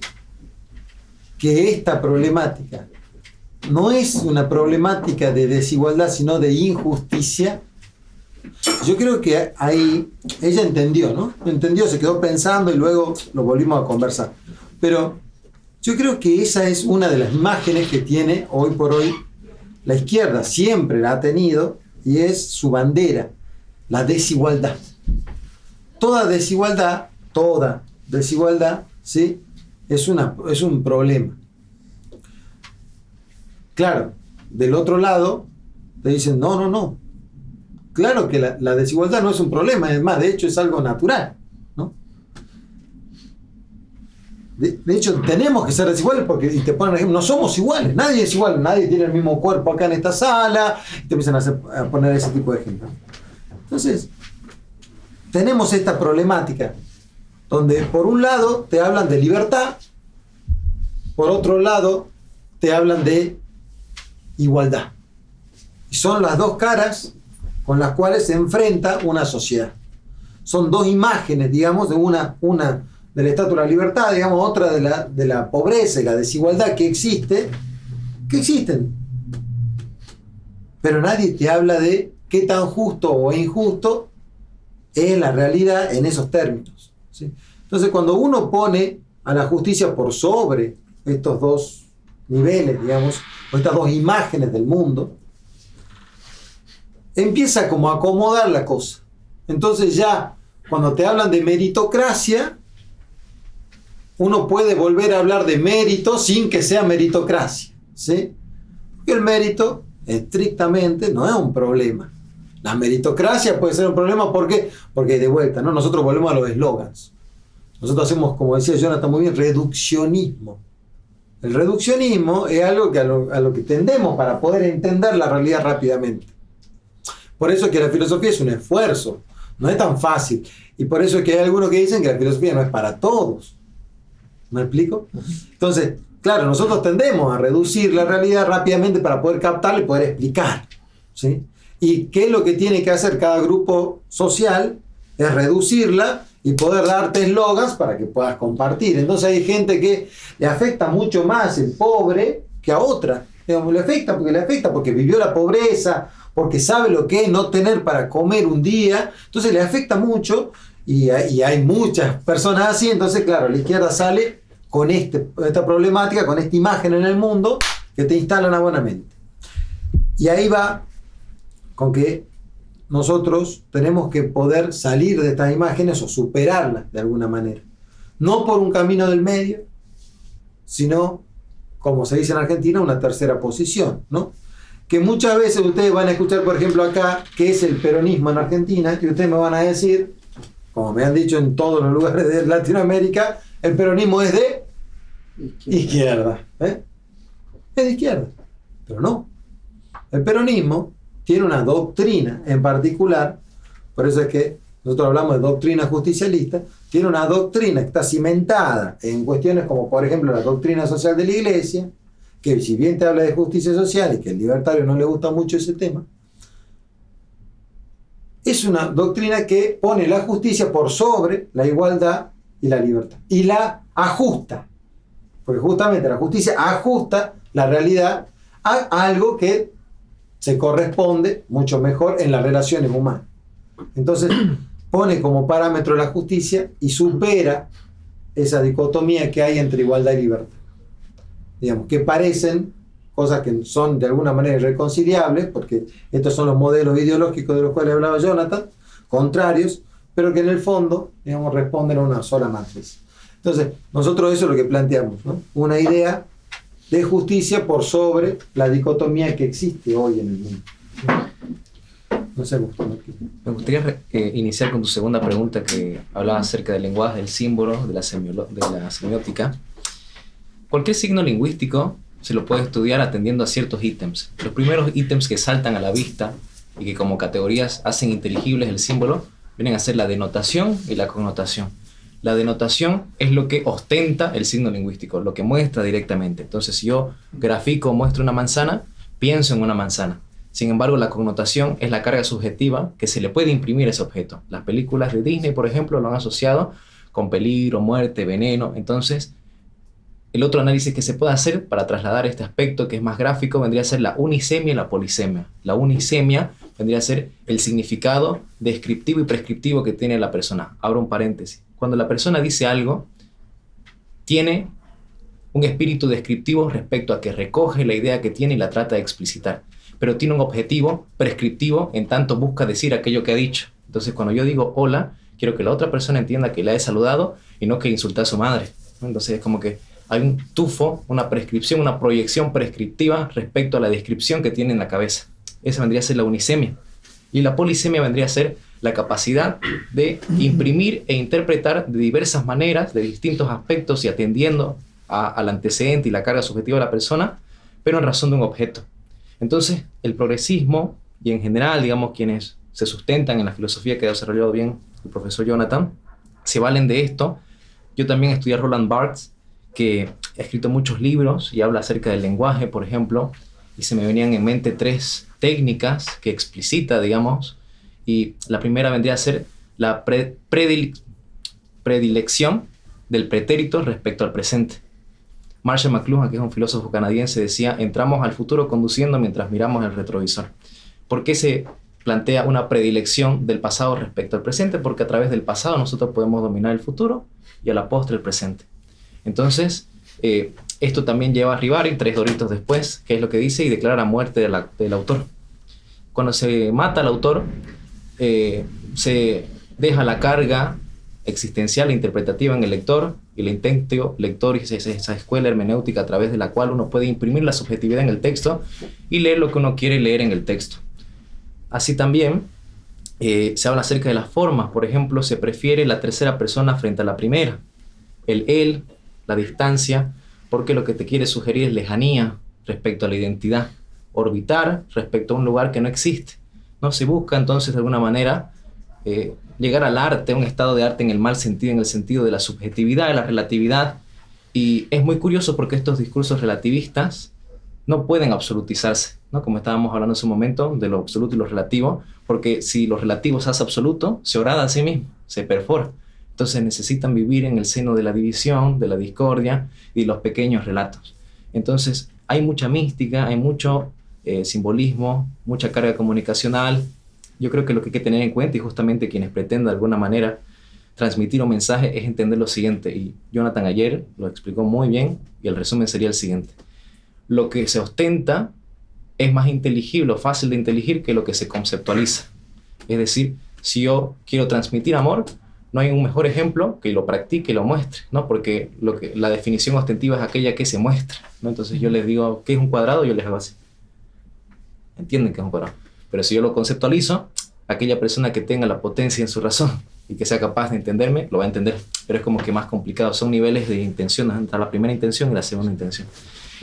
que esta problemática no es una problemática de desigualdad, sino de injusticia? Yo creo que ahí ella entendió, ¿no? Entendió, se quedó pensando y luego lo volvimos a conversar. Pero yo creo que esa es una de las imágenes que tiene hoy por hoy la izquierda, siempre la ha tenido, y es su bandera, la desigualdad. Toda desigualdad, ¿sí? es un problema. Claro, del otro lado te dicen, no. Claro que la desigualdad no es un problema, es más, de hecho es algo natural, ¿no? De hecho, tenemos que ser desiguales porque, y te ponen ejemplo, no somos iguales, nadie es igual, nadie tiene el mismo cuerpo acá en esta sala, y te empiezan a poner ese tipo de ejemplos. Entonces, tenemos esta problemática, donde por un lado te hablan de libertad, por otro lado te hablan de igualdad. Y son las dos caras con las cuales se enfrenta una sociedad. Son dos imágenes, digamos, de una de la estatua de la libertad, digamos, otra de la pobreza y la desigualdad que existen, pero nadie te habla de qué tan justo o injusto es la realidad en esos términos, ¿sí? Entonces, cuando uno pone a la justicia por sobre estos dos niveles, digamos, o estas dos imágenes del mundo, empieza como a acomodar la cosa. Entonces ya, cuando te hablan de meritocracia, uno puede volver a hablar de mérito sin que sea meritocracia, ¿sí? Porque el mérito, estrictamente, no es un problema. La meritocracia puede ser un problema, ¿por qué? Porque de vuelta, ¿no? Nosotros volvemos a los eslogans. Nosotros hacemos, como decía Jonathan muy bien, reduccionismo. El reduccionismo es algo que a lo que tendemos para poder entender la realidad rápidamente. Por eso es que la filosofía es un esfuerzo, no es tan fácil. Y por eso es que hay algunos que dicen que la filosofía no es para todos. ¿Me explico? Entonces, claro, nosotros tendemos a reducir la realidad rápidamente para poder captarla y poder explicar, ¿sí? ¿Y qué es lo que tiene que hacer cada grupo social? Es reducirla y poder darte eslogans para que puedas compartir. Entonces hay gente que le afecta mucho más el pobre que a otra. Digamos, le afecta porque vivió la pobreza, porque sabe lo que es no tener para comer un día. Entonces le afecta mucho y hay muchas personas así. Entonces, claro, la izquierda sale con esta problemática, con esta imagen en el mundo que te instalan abonamente. Y ahí va con que nosotros tenemos que poder salir de estas imágenes o superarlas de alguna manera. No por un camino del medio, sino, como se dice en Argentina, una tercera posición, ¿no? Que muchas veces ustedes van a escuchar, por ejemplo, acá, qué es el peronismo en Argentina, y ustedes me van a decir, como me han dicho en todos los lugares de Latinoamérica, el peronismo es de izquierda. Es de izquierda, pero no. El peronismo tiene una doctrina en particular, por eso es que nosotros hablamos de doctrina justicialista, tiene una doctrina que está cimentada en cuestiones como, por ejemplo, la doctrina social de la Iglesia, que si bien te habla de justicia social y que al libertario no le gusta mucho ese tema, es una doctrina que pone la justicia por sobre la igualdad y la libertad, y la ajusta, porque justamente la justicia ajusta la realidad a algo que se corresponde mucho mejor en las relaciones humanas. Entonces pone como parámetro la justicia y supera esa dicotomía que hay entre igualdad y libertad. Digamos, que parecen cosas que son de alguna manera irreconciliables, porque estos son los modelos ideológicos de los cuales hablaba Jonathan, contrarios, pero que en el fondo, digamos, responden a una sola matriz. Entonces, nosotros eso es lo que planteamos, ¿no? Una idea de justicia por sobre la dicotomía que existe hoy en el mundo. No sé, me gustaría iniciar con tu segunda pregunta, que hablaba acerca del lenguaje, del símbolo, de la semiótica. Cualquier signo lingüístico se lo puede estudiar atendiendo a ciertos ítems. Los primeros ítems que saltan a la vista y que como categorías hacen inteligibles el símbolo vienen a ser la denotación y la connotación. La denotación es lo que ostenta el signo lingüístico, lo que muestra directamente. Entonces, si yo grafico o muestro una manzana, pienso en una manzana. Sin embargo, la connotación es la carga subjetiva que se le puede imprimir a ese objeto. Las películas de Disney, por ejemplo, lo han asociado con peligro, muerte, veneno. Entonces, el otro análisis que se puede hacer para trasladar este aspecto que es más gráfico vendría a ser la unisemia y la polisemia. La unisemia vendría a ser el significado descriptivo y prescriptivo que tiene la persona. Abro un paréntesis. Cuando la persona dice algo, tiene un espíritu descriptivo respecto a que recoge la idea que tiene y la trata de explicitar, pero tiene un objetivo prescriptivo en tanto busca decir aquello que ha dicho. Entonces, cuando yo digo hola, quiero que la otra persona entienda que la he saludado y no que insulté a su madre. Entonces, es como que hay un tufo, una prescripción, una proyección prescriptiva respecto a la descripción que tiene en la cabeza. Esa vendría a ser la unisemia. Y la polisemia vendría a ser la capacidad de imprimir e interpretar de diversas maneras, de distintos aspectos y atendiendo al antecedente y la carga subjetiva de la persona, pero en razón de un objeto. Entonces, el progresismo y en general, digamos, quienes se sustentan en la filosofía que ha desarrollado bien el profesor Jonathan, se valen de esto. Yo también estudié a Roland Barthes, que ha escrito muchos libros y habla acerca del lenguaje, por ejemplo, y se me venían en mente 3 técnicas que explicita, digamos, y la primera vendría a ser la predilección del pretérito respecto al presente. Marshall McLuhan, que es un filósofo canadiense, decía: entramos al futuro conduciendo mientras miramos el retrovisor. ¿Por qué se plantea una predilección del pasado respecto al presente, porque a través del pasado nosotros podemos dominar el futuro y a la postre el presente. Entonces, esto también lleva a Ribari, 3 doritos después, que es lo que dice, y declara muerte del autor. Cuando se mata al autor, se deja la carga existencial e interpretativa en el lector, y el intento lector es esa escuela hermenéutica a través de la cual uno puede imprimir la subjetividad en el texto y leer lo que uno quiere leer en el texto. Así también se habla acerca de las formas. Por ejemplo, se prefiere la tercera persona frente a la primera. El él, la distancia, porque lo que te quiere sugerir es lejanía respecto a la identidad. Orbitar respecto a un lugar que no existe. ¿No? Se busca entonces de alguna manera llegar al arte, a un estado de arte en el mal sentido, en el sentido de la subjetividad, de la relatividad. Y es muy curioso porque estos discursos relativistas no pueden absolutizarse, ¿no? Como estábamos hablando hace un momento de lo absoluto y lo relativo, porque si lo relativo se hace absoluto, se orada a sí mismo, se perfora. Entonces necesitan vivir en el seno de la división, de la discordia y los pequeños relatos. Entonces hay mucha mística, hay mucho simbolismo, mucha carga comunicacional. Yo creo que lo que hay que tener en cuenta, y justamente quienes pretenden de alguna manera transmitir un mensaje, es entender lo siguiente, y Jonathan ayer lo explicó muy bien, y el resumen sería el siguiente. Lo que se ostenta es más inteligible o fácil de inteligir que lo que se conceptualiza. Es decir, si yo quiero transmitir amor, no hay un mejor ejemplo que lo practique y lo muestre, ¿no? Porque la definición ostentiva es aquella que se muestra, ¿no? Entonces yo les digo, ¿qué es un cuadrado? Yo les hago así. Entienden que es un cuadrado. Pero si yo lo conceptualizo, aquella persona que tenga la potencia en su razón y que sea capaz de entenderme, lo va a entender. Pero es como que más complicado. Son niveles de intención, entre la primera intención y la segunda intención.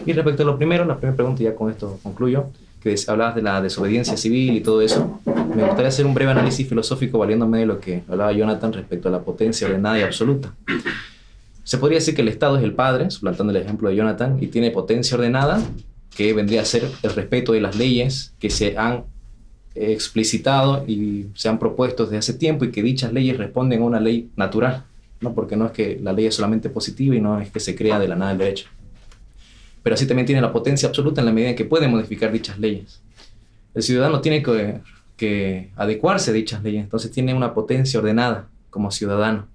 Y respecto a lo primero, la primera pregunta, y ya con esto concluyo, que hablabas de la desobediencia civil y todo eso, me gustaría hacer un breve análisis filosófico valiéndome de lo que hablaba Jonathan respecto a la potencia ordenada y absoluta. Se podría decir que el Estado es el padre, suplantando el ejemplo de Jonathan, y tiene potencia ordenada, que vendría a ser el respeto de las leyes que se han explicitado y se han propuesto desde hace tiempo, y que dichas leyes responden a una ley natural, ¿no? Porque no es que la ley es solamente positiva y no es que se crea de la nada el derecho. Pero así también tiene la potencia absoluta en la medida en que puede modificar dichas leyes. El ciudadano tiene que adecuarse a dichas leyes, entonces tiene una potencia ordenada como ciudadano.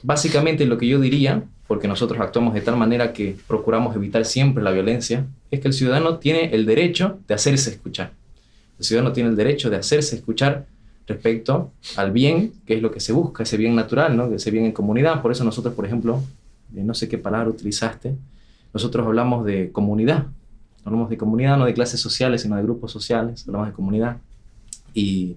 Básicamente lo que yo diría, porque nosotros actuamos de tal manera que procuramos evitar siempre la violencia, es que el ciudadano tiene el derecho de hacerse escuchar. El ciudadano tiene el derecho de hacerse escuchar respecto al bien, que es lo que se busca, ese bien natural, ¿no? Ese bien en comunidad. Por eso nosotros, por ejemplo, no sé qué palabra utilizaste, nosotros hablamos de comunidad. Hablamos de comunidad, no de clases sociales, sino de grupos sociales. Hablamos de comunidad. Y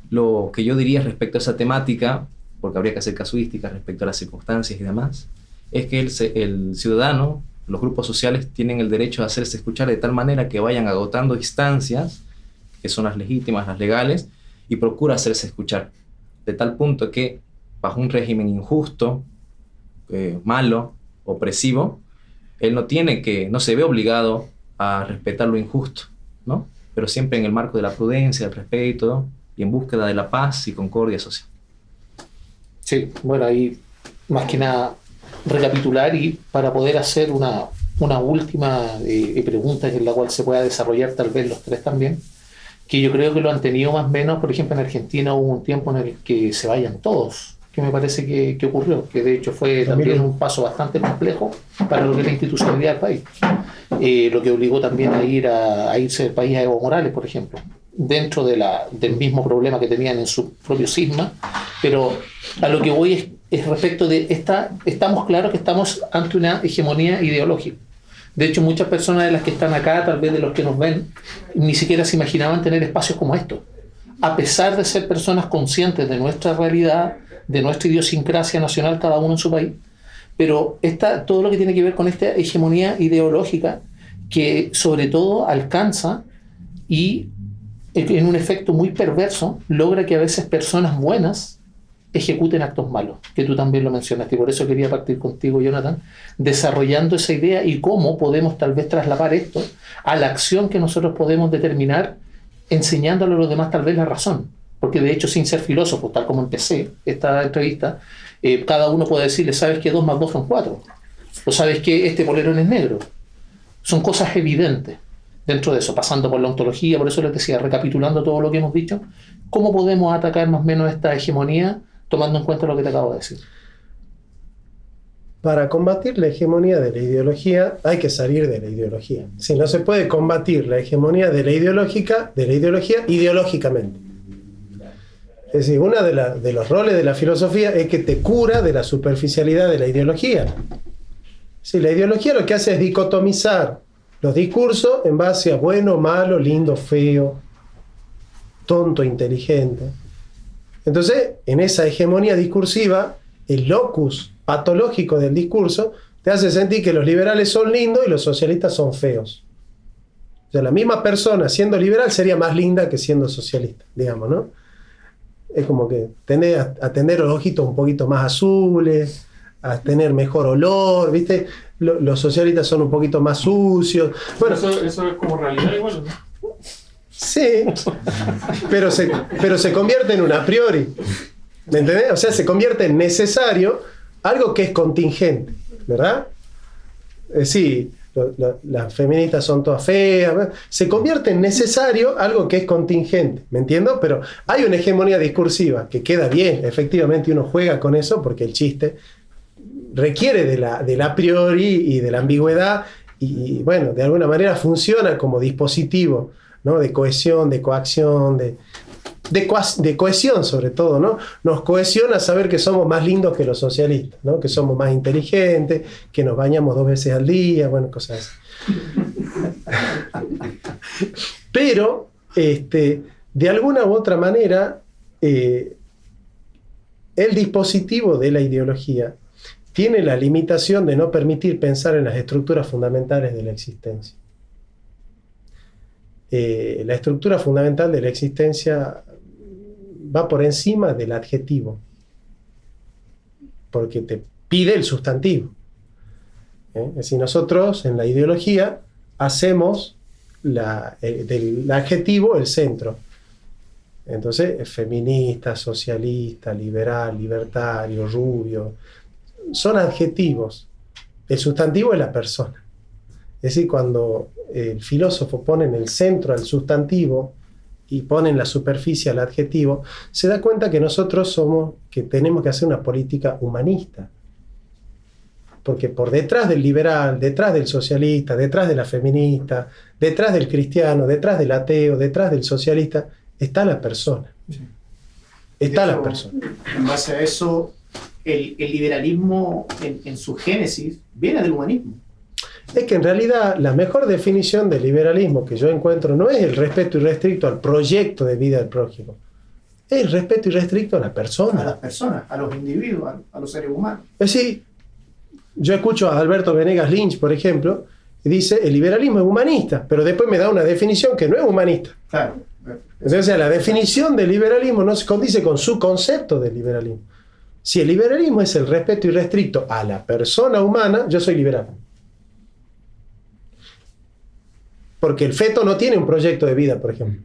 lo que yo diría respecto a esa temática, porque habría que hacer casuística respecto a las circunstancias y demás, es que el ciudadano, los grupos sociales, tienen el derecho de hacerse escuchar de tal manera que vayan agotando instancias, que son las legítimas, las legales, y procura hacerse escuchar. De tal punto que, bajo un régimen injusto, malo, opresivo, él no se ve obligado a respetar lo injusto, ¿no? Pero siempre en el marco de la prudencia, el respeto y en búsqueda de la paz y concordia social. Sí, bueno, ahí más que nada recapitular y para poder hacer una última pregunta en la cual se pueda desarrollar tal vez los tres también, que yo creo que lo han tenido más o menos. Por ejemplo, en Argentina hubo un tiempo en el que se vayan todos, que me parece que ocurrió, que de hecho fue también un paso bastante complejo para lo que es la institucionalidad del país, lo que obligó también a irse del país a Evo Morales, por ejemplo, dentro del mismo problema que tenían en su propio cisma. Pero a lo que voy es respecto de estamos claros que estamos ante una hegemonía ideológica. De hecho, muchas personas de las que están acá, tal vez de los que nos ven, ni siquiera se imaginaban tener espacios como estos, a pesar de ser personas conscientes de nuestra realidad, de nuestra idiosincrasia nacional, cada uno en su país. Pero todo lo que tiene que ver con esta hegemonía ideológica, que sobre todo alcanza y en un efecto muy perverso logra que a veces personas buenas ejecuten actos malos, que tú también lo mencionaste, y por eso quería partir contigo, Jonathan, desarrollando esa idea y cómo podemos tal vez trasladar esto a la acción que nosotros podemos determinar, enseñándole a los demás tal vez la razón, porque de hecho, sin ser filósofo, tal como empecé esta entrevista, cada uno puede decirle, ¿sabes que 2 más 2 son 4? ¿O sabes que este polerón es negro? Son cosas evidentes. dentro de eso, pasando por la ontología, por eso les decía, recapitulando todo lo que hemos dicho, ¿cómo podemos atacar más o menos esta hegemonía tomando en cuenta lo que te acabo de decir? Para combatir la hegemonía de la ideología hay que salir de la ideología. Si no se puede combatir la hegemonía de la ideología ideológicamente. Es decir, uno de los roles de la filosofía es que te cura de la superficialidad de la ideología. Si la ideología lo que hace es dicotomizar los discursos en base a bueno, malo, lindo, feo, tonto, inteligente. Entonces, en esa hegemonía discursiva, el locus patológico del discurso te hace sentir que los liberales son lindos y los socialistas son feos. O sea, la misma persona siendo liberal sería más linda que siendo socialista, digamos, ¿no? Es como que tender a tener los ojitos un poquito más azules, a tener mejor olor, ¿viste? Los socialistas son un poquito más sucios. Bueno, eso es como realidad igual, ¿no? Sí, pero se convierte en un a priori. ¿Me entendés? O sea, se convierte en necesario algo que es contingente, ¿verdad? Sí, las feministas son todas feas, ¿verdad? Se convierte en necesario algo que es contingente, ¿me entiendo? Pero hay una hegemonía discursiva que queda bien, efectivamente uno juega con eso porque el chiste requiere del a priori y de la ambigüedad y bueno, de alguna manera funciona como dispositivo, ¿no? De cohesión, de coacción, de cohesión sobre todo, ¿no? Nos cohesiona saber que somos más lindos que los socialistas, ¿no? Que somos más inteligentes, que nos bañamos 2 veces al día, bueno, cosas así. Pero, de alguna u otra manera, el dispositivo de la ideología tiene la limitación de no permitir pensar en las estructuras fundamentales de la existencia. La estructura fundamental de la existencia va por encima del adjetivo, porque te pide el sustantivo. Es decir, nosotros en la ideología hacemos del adjetivo el centro. Entonces, feminista, socialista, liberal, libertario, rubio, son adjetivos. El sustantivo es la persona. Es decir, cuando el filósofo pone en el centro al sustantivo y pone en la superficie al adjetivo, se da cuenta que nosotros que tenemos que hacer una política humanista. Porque por detrás del liberal, detrás del socialista, detrás de la feminista, detrás del cristiano, detrás del ateo, detrás del socialista, está la persona. Sí. Está De la hecho, persona. En base a eso, el liberalismo en su génesis viene del humanismo. Es que en realidad la mejor definición del liberalismo que yo encuentro no es el respeto irrestricto al proyecto de vida del prójimo, es el respeto irrestricto a la A las persona. personas, a los individuos, a los seres humanos. Es decir, yo escucho a Alberto Venegas Lynch, por ejemplo, y dice, el liberalismo es humanista, pero después me da una definición que no es humanista. Claro. Entonces, la definición del liberalismo no se condice con su concepto del liberalismo. Si el liberalismo es el respeto irrestricto a la persona humana, yo soy liberal. Porque el feto no tiene un proyecto de vida, por ejemplo.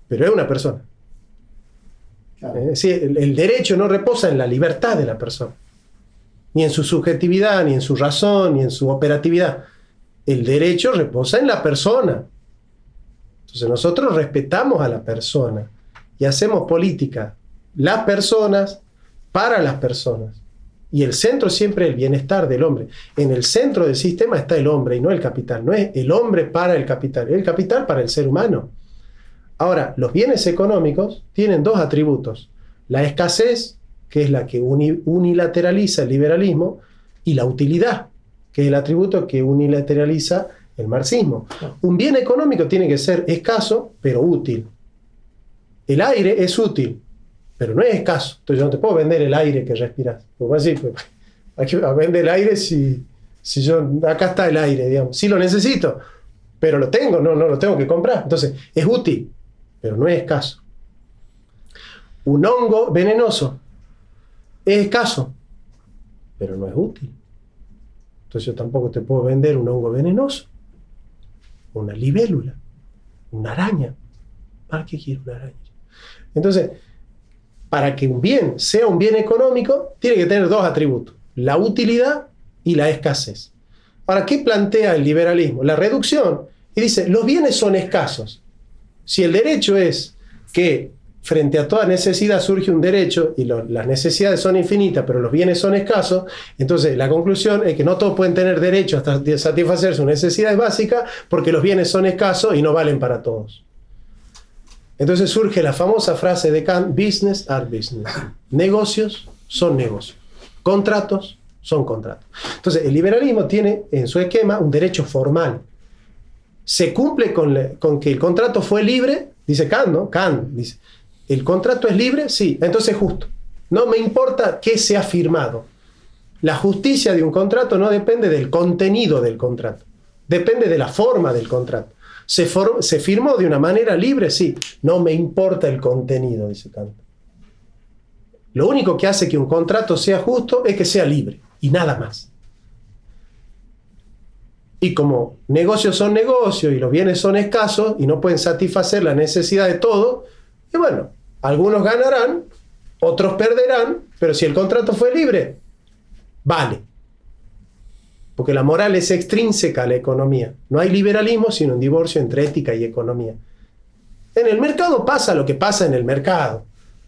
Pero es una persona. Claro. Es decir, el derecho no reposa en la libertad de la persona. Ni en su subjetividad, ni en su razón, ni en su operatividad. El derecho reposa en la persona. Entonces nosotros respetamos a la persona y hacemos política, las personas, para las personas. Y el centro siempre es el bienestar del hombre. En el centro del sistema está el hombre y no el capital. No es el hombre para el capital para el ser humano. Ahora, los bienes económicos tienen 2 atributos. La escasez, que es la que unilateraliza el liberalismo, y la utilidad, que es el atributo que unilateraliza el marxismo. Un bien económico tiene que ser escaso, pero útil. El aire es útil, pero no es escaso. Entonces yo no te puedo vender el aire que respiras. Como decir, hay que vender el aire si yo, acá está el aire, digamos. Sí lo necesito, pero lo tengo, no lo tengo que comprar. Entonces, es útil, pero no es escaso. Un hongo venenoso es escaso, pero no es útil. Entonces yo tampoco te puedo vender un hongo venenoso, una libélula, una araña. ¿Para qué quiero una araña? Entonces, para que un bien sea un bien económico, tiene que tener 2 atributos, la utilidad y la escasez. Ahora, ¿qué plantea el liberalismo? La reducción Y dice, los bienes son escasos. Si el derecho es que frente a toda necesidad surge un derecho y las necesidades son infinitas, pero los bienes son escasos, entonces la conclusión es que no todos pueden tener derecho hasta satisfacer sus necesidades básicas porque los bienes son escasos y no valen para todos. Entonces surge la famosa frase de Kant, business are business. Negocios son negocios. Contratos son contratos. Entonces el liberalismo tiene en su esquema un derecho formal. Se cumple con que el contrato fue libre, dice Kant, ¿no? Kant dice, ¿el contrato es libre? Sí, entonces es justo. No me importa qué se ha firmado. La justicia de un contrato no depende del contenido del contrato, depende de la forma del contrato. ¿Se firmó de una manera libre? Sí. No me importa el contenido, dice Kant. Lo único que hace que un contrato sea justo es que sea libre, y nada más. Y como negocios son negocios y los bienes son escasos y no pueden satisfacer la necesidad de todo, y bueno, algunos ganarán, otros perderán, pero si el contrato fue libre, vale. Porque la moral es extrínseca a la economía. No hay liberalismo sino un divorcio entre ética y economía. En el mercado pasa lo que pasa en el mercado.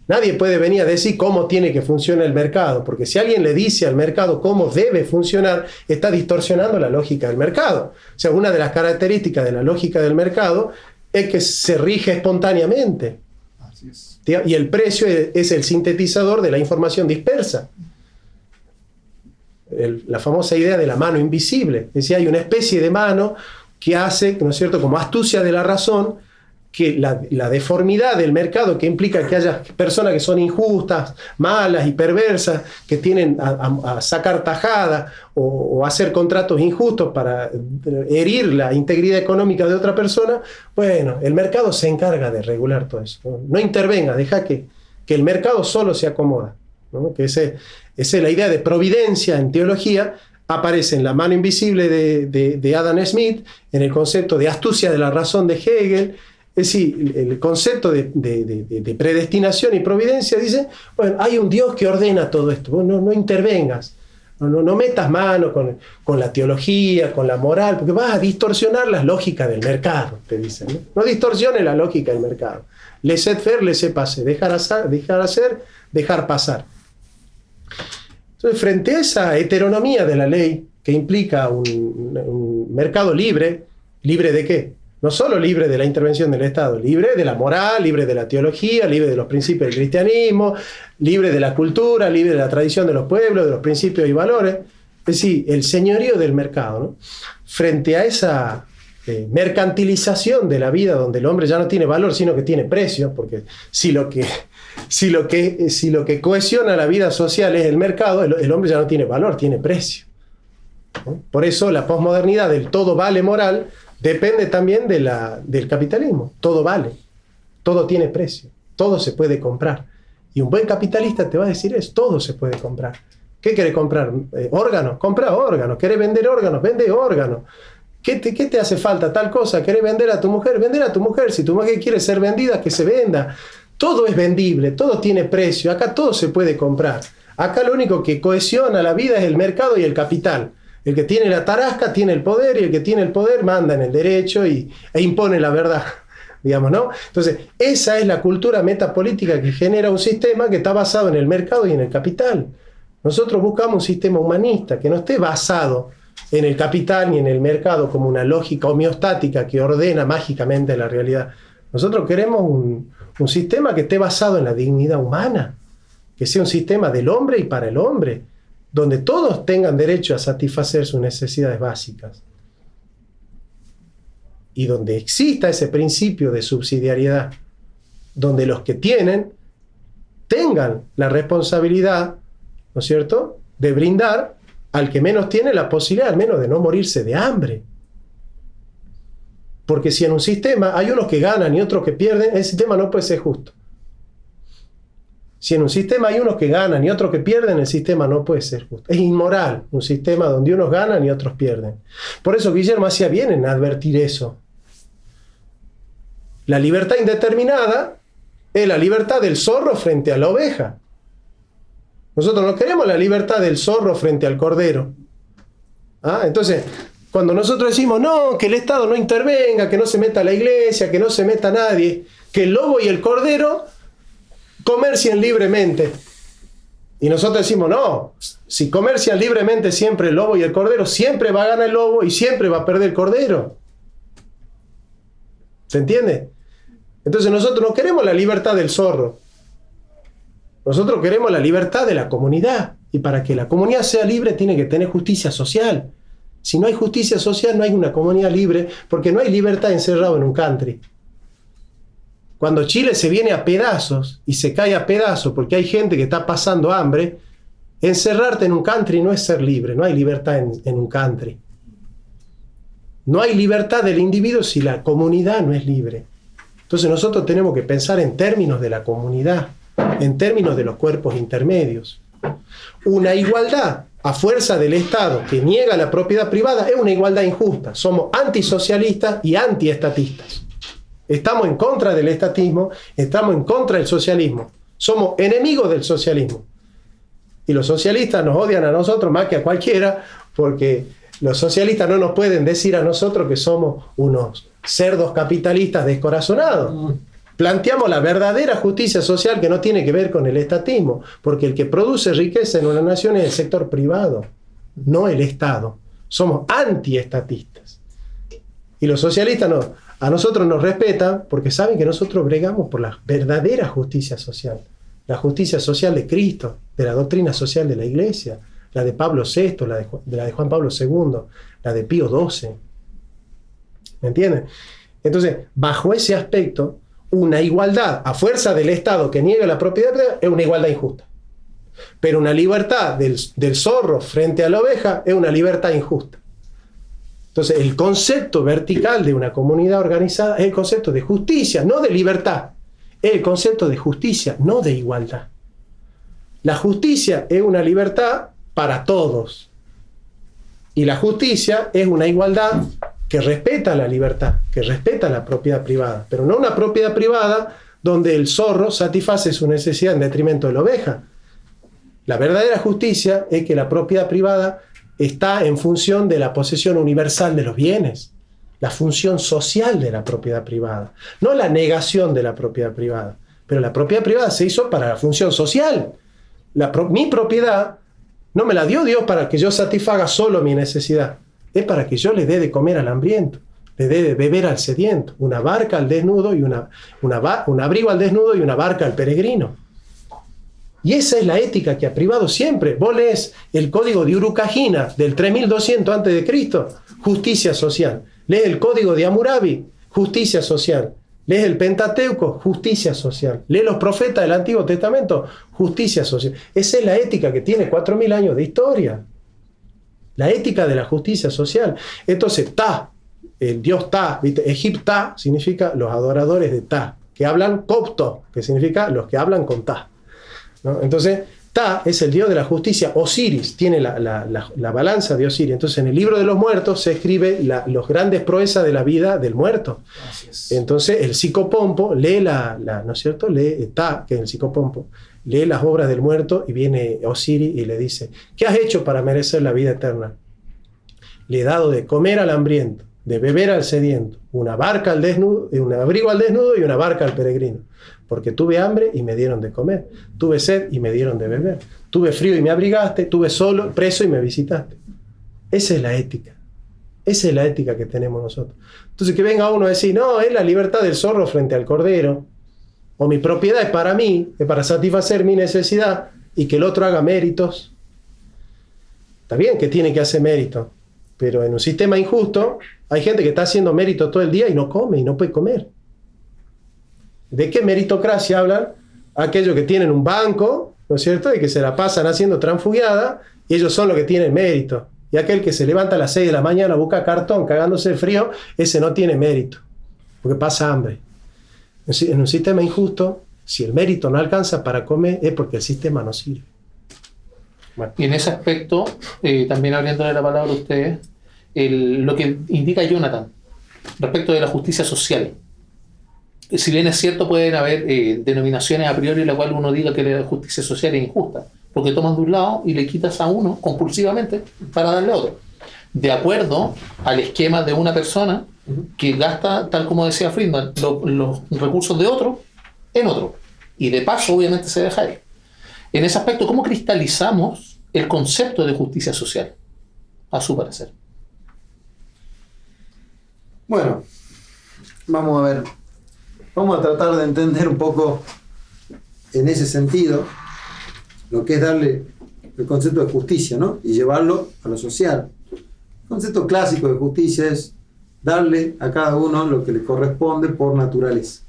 Nadie puede venir a decir cómo tiene que funcionar el mercado, porque si alguien le dice al mercado cómo debe funcionar, está distorsionando la lógica del mercado. O sea, una de las características de la lógica del mercado es que se rige espontáneamente. Así es. Y el precio es el sintetizador de la información dispersa. La famosa idea de la mano invisible. Es decir, hay una especie de mano que hace, ¿no es cierto?, como astucia de la razón, que la deformidad del mercado, que implica que haya personas que son injustas, malas y perversas, que tienen a sacar tajada o hacer contratos injustos para herir la integridad económica de otra persona, bueno, el mercado se encarga de regular todo eso. No intervenga, deja que el mercado solo se acomoda, ¿no? Que esa es la idea de providencia en teología. Aparece en la mano invisible de Adam Smith, en el concepto de astucia de la razón de Hegel. Es decir, el concepto de predestinación y providencia dice, bueno, hay un Dios que ordena todo esto, no intervengas, no metas mano con la teología, con la moral, porque vas a distorsionar la lógica del mercado, te dicen, ¿no? No distorsiones la lógica del mercado. Laissez-faire, laissez-passer, dejar hacer, dejar pasar. Entonces, frente a esa heteronomía de la ley que implica un mercado libre, ¿libre de qué? No solo libre de la intervención del Estado, libre de la moral, libre de la teología, libre de los principios del cristianismo, libre de la cultura, libre de la tradición de los pueblos, de los principios y valores. Es decir, el señorío del mercado, ¿no? Frente a esa mercantilización de la vida, donde el hombre ya no tiene valor, sino que tiene precio, porque si lo que cohesiona la vida social es el mercado, el hombre ya no tiene valor, tiene precio, ¿no? Por eso la posmodernidad del todo vale moral depende también del capitalismo. Todo vale, todo tiene precio, todo se puede comprar. Y un buen capitalista te va a decir eso, todo se puede comprar. ¿Qué querés comprar? ¿Órganos? Compra órganos. ¿Querés vender órganos? Vende órganos. ¿Qué te hace falta? Tal cosa. ¿Querés vender a tu mujer? Vender a tu mujer. Si tu mujer quiere ser vendida, que se venda. Todo es vendible, todo tiene precio. Acá todo se puede comprar. Acá lo único que cohesiona la vida es el mercado y el capital. El que tiene la tarasca tiene el poder, y el que tiene el poder manda en el derecho e impone la verdad, digamos, ¿no? Entonces, esa es la cultura metapolítica que genera un sistema que está basado en el mercado y en el capital. Nosotros buscamos un sistema humanista que no esté basado en el capital ni en el mercado como una lógica homeostática que ordena mágicamente la realidad. Nosotros queremos un sistema que esté basado en la dignidad humana, que sea un sistema del hombre y para el hombre, donde todos tengan derecho a satisfacer sus necesidades básicas y donde exista ese principio de subsidiariedad, donde los que tienen tengan la responsabilidad, ¿no es cierto?, de brindar al que menos tiene la posibilidad al menos de no morirse de hambre. Porque si en un sistema hay unos que ganan y otros que pierden, el sistema no puede ser justo. Si en un sistema hay unos que ganan y otros que pierden, el sistema no puede ser justo. Es inmoral un sistema donde unos ganan y otros pierden. Por eso Guillermo hacía bien en advertir eso. La libertad indeterminada es la libertad del zorro frente a la oveja. Nosotros no queremos la libertad del zorro frente al cordero. Entonces, Cuando nosotros decimos, no, que el Estado no intervenga, que no se meta la iglesia, que no se meta nadie, que el lobo y el cordero comercien libremente. Y nosotros decimos, no, si comercian libremente siempre el lobo y el cordero, siempre va a ganar el lobo y siempre va a perder el cordero. ¿Se entiende? Entonces nosotros no queremos la libertad del zorro. Nosotros queremos la libertad de la comunidad. Y para que la comunidad sea libre tiene que tener justicia social. Si no hay justicia social, no hay una comunidad libre, porque no hay libertad encerrado en un country. Cuando Chile se viene a pedazos y se cae a pedazos porque hay gente que está pasando hambre, encerrarte en un country no es ser libre, no hay libertad en un country. No hay libertad del individuo si la comunidad no es libre. Entonces nosotros tenemos que pensar en términos de la comunidad, en términos de los cuerpos intermedios. Una igualdad a fuerza del Estado que niega la propiedad privada es una igualdad injusta. Somos antisocialistas y antiestatistas. Estamos en contra del estatismo, estamos en contra del socialismo. Somos enemigos del socialismo. Y los socialistas nos odian a nosotros más que a cualquiera, porque los socialistas no nos pueden decir a nosotros que somos unos cerdos capitalistas descorazonados. Planteamos la verdadera justicia social que no tiene que ver con el estatismo, porque el que produce riqueza en una nación es el sector privado, no el Estado. Somos antiestatistas. Y los socialistas a nosotros nos respetan porque saben que nosotros bregamos por la verdadera justicia social. La justicia social de Cristo, de la doctrina social de la Iglesia, la de Pablo VI, la de Juan Pablo II, la de Pío XII. ¿Me entienden? Entonces, bajo ese aspecto, una igualdad a fuerza del Estado que niega la propiedad es una igualdad injusta. Pero una libertad del zorro frente a la oveja es una libertad injusta. Entonces, el concepto vertical de una comunidad organizada es el concepto de justicia, no de libertad. Es el concepto de justicia, no de igualdad. La justicia es una libertad para todos. Y la justicia es una igualdad que respeta la libertad, que respeta la propiedad privada, pero no una propiedad privada donde el zorro satisface su necesidad en detrimento de la oveja. La verdadera justicia es que la propiedad privada está en función de la posesión universal de los bienes, la función social de la propiedad privada, no la negación de la propiedad privada. Pero la propiedad privada se hizo para la función social. Mi propiedad no me la dio Dios para que yo satisfaga solo mi necesidad. Es para que yo le dé de comer al hambriento, le dé de beber al sediento, una barca al desnudo y un abrigo al desnudo y una barca al peregrino. Y esa es la ética que ha privado siempre. Vos lees el código de Urucajina del 3200 a.C., justicia social. Lees el código de Hammurabi, justicia social. Lees el Pentateuco, justicia social. Lees los profetas del Antiguo Testamento, justicia social. Esa es la ética que tiene 4000 años de historia. La ética de la justicia social. Entonces, Ta, el dios Ta, ¿viste? Egipta significa los adoradores de Ta, que hablan copto, que significa los que hablan con Ta, ¿no? Entonces, Ta es el dios de la justicia. Osiris tiene la balanza de Osiris. Entonces, en el libro de los muertos se escribe los grandes proezas de la vida del muerto. Entonces, el psicopompo lee ¿no es cierto? Lee Ta, que es el psicopompo. Lee las obras del muerto y viene Osiris y le dice: ¿qué has hecho para merecer la vida eterna? Le he dado de comer al hambriento, de beber al sediento, una barca al desnudo, un abrigo al desnudo y una barca al peregrino. Porque tuve hambre y me dieron de comer, tuve sed y me dieron de beber, tuve frío y me abrigaste, tuve solo, preso y me visitaste. Esa es la ética. Esa es la ética que tenemos nosotros. Entonces, que venga uno a decir: no, es la libertad del zorro frente al cordero, o mi propiedad es para mí, es para satisfacer mi necesidad, y que el otro haga méritos. Está bien que tiene que hacer méritos, pero en un sistema injusto hay gente que está haciendo mérito todo el día y no come y no puede comer. ¿De qué meritocracia hablan? Aquellos que tienen un banco, ¿no es cierto?, y que se la pasan haciendo transfugiada, y ellos son los que tienen mérito. Y aquel que se levanta a las 6 de la mañana, busca cartón, cagándose de frío, ese no tiene mérito, porque pasa hambre. En un sistema injusto, si el mérito no alcanza para comer, es porque el sistema no sirve. Bueno. Y en ese aspecto, también abriéndole la palabra a ustedes, lo que indica Jonathan respecto de la justicia social. Si bien es cierto, pueden haber denominaciones a priori en las cuales uno diga que la justicia social es injusta, porque tomas de un lado y le quitas a uno compulsivamente para darle a otro. de acuerdo al esquema de una persona que gasta, tal como decía Friedman, los recursos de otro en otro. Y de paso, obviamente, se deja él. En ese aspecto, ¿cómo cristalizamos el concepto de justicia social? A su parecer. Bueno, vamos a ver. Vamos a tratar de entender un poco en ese sentido lo que es darle el concepto de justicia, ¿no? Y llevarlo a lo social. El concepto clásico de justicia es darle a cada uno lo que le corresponde por naturaleza.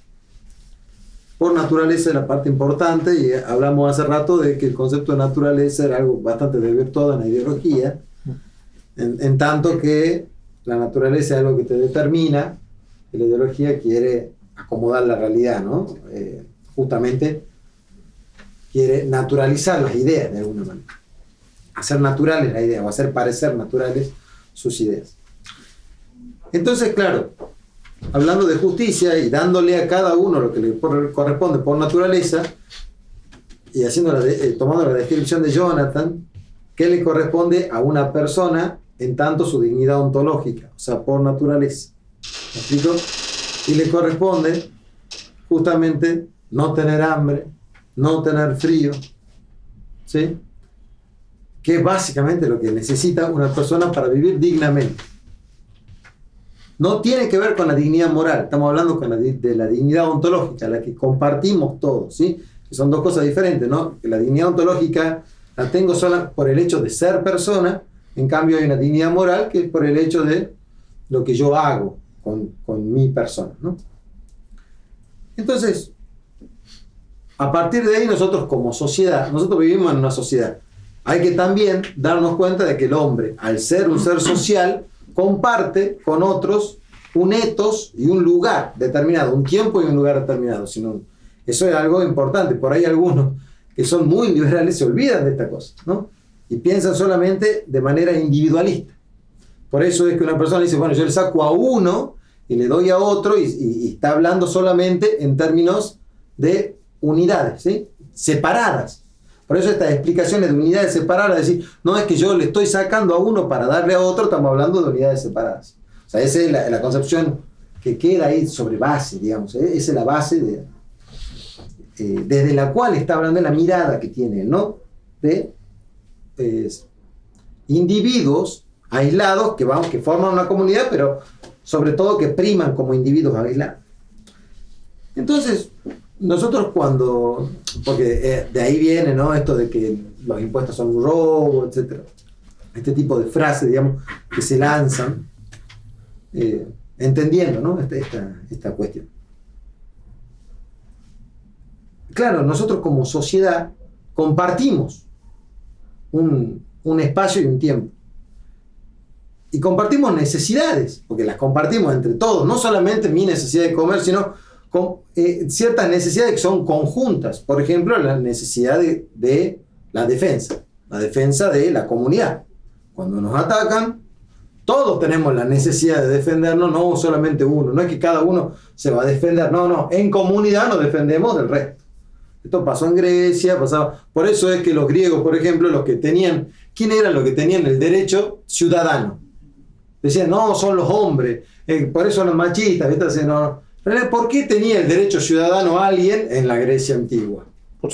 Por naturaleza es la parte importante, y hablamos hace rato de que el concepto de naturaleza era algo bastante desvirtuado en la ideología, en tanto que la naturaleza es algo que te determina, y la ideología quiere acomodar la realidad, ¿no? Justamente quiere naturalizar las ideas de alguna manera, hacer naturales las ideas o hacer parecer naturales sus ideas. Entonces, claro, hablando de justicia y dándole a cada uno lo que le corresponde por naturaleza, y tomando la descripción de Jonathan, ¿qué le corresponde a una persona en tanto su dignidad ontológica? O sea, por naturaleza. ¿Me explico? Y le corresponde justamente no tener hambre, no tener frío, ¿sí? Que es básicamente lo que necesita una persona para vivir dignamente. No tiene que ver con la dignidad moral, estamos hablando de la dignidad ontológica, la que compartimos todos, ¿sí? Que son dos cosas diferentes, ¿no? Que la dignidad ontológica la tengo sola por el hecho de ser persona, en cambio hay una dignidad moral que es por el hecho de lo que yo hago con mi persona, ¿no? Entonces, a partir de ahí nosotros como sociedad, nosotros vivimos en una sociedad, hay que también darnos cuenta de que el hombre, al ser un ser social, comparte con otros un etos y un lugar determinado, un tiempo y un lugar determinado. Eso es algo importante. Por ahí algunos que son muy liberales se olvidan de esta cosa, ¿no? Y piensan solamente de manera individualista. Por eso es que una persona dice, bueno, yo le saco a uno y le doy a otro, y está hablando solamente en términos de unidades, ¿sí? Separadas. Por eso estas explicaciones de unidades separadas, es decir, no es que yo le estoy sacando a uno para darle a otro, estamos hablando de unidades separadas. O sea, esa es la concepción que queda ahí sobre base, digamos, esa es la base desde la cual está hablando, de la mirada que tiene, ¿no? De individuos aislados que forman una comunidad, pero sobre todo que priman como individuos aislados. Entonces, nosotros porque de ahí viene, ¿no? Esto de que los impuestos son un robo, etc. Este tipo de frases, digamos, que se lanzan, entendiendo, ¿no? esta cuestión. Claro, nosotros como sociedad compartimos un espacio y un tiempo. Y compartimos necesidades, porque las compartimos entre todos, no solamente mi necesidad de comer, sino con ciertas necesidades que son conjuntas. Por ejemplo, la necesidad de la defensa de la comunidad. Cuando nos atacan, todos tenemos la necesidad de defendernos, no solamente uno. No es que cada uno se va a defender, no, en comunidad nos defendemos del resto. Esto pasó en Grecia, pasaba. Por eso es que los griegos, por ejemplo, ¿quién eran los que tenían el derecho ciudadano? Decían, no, son los hombres, por eso los machistas, ¿viste? Decían, no. ¿Por qué tenía el derecho ciudadano alguien en la Grecia antigua?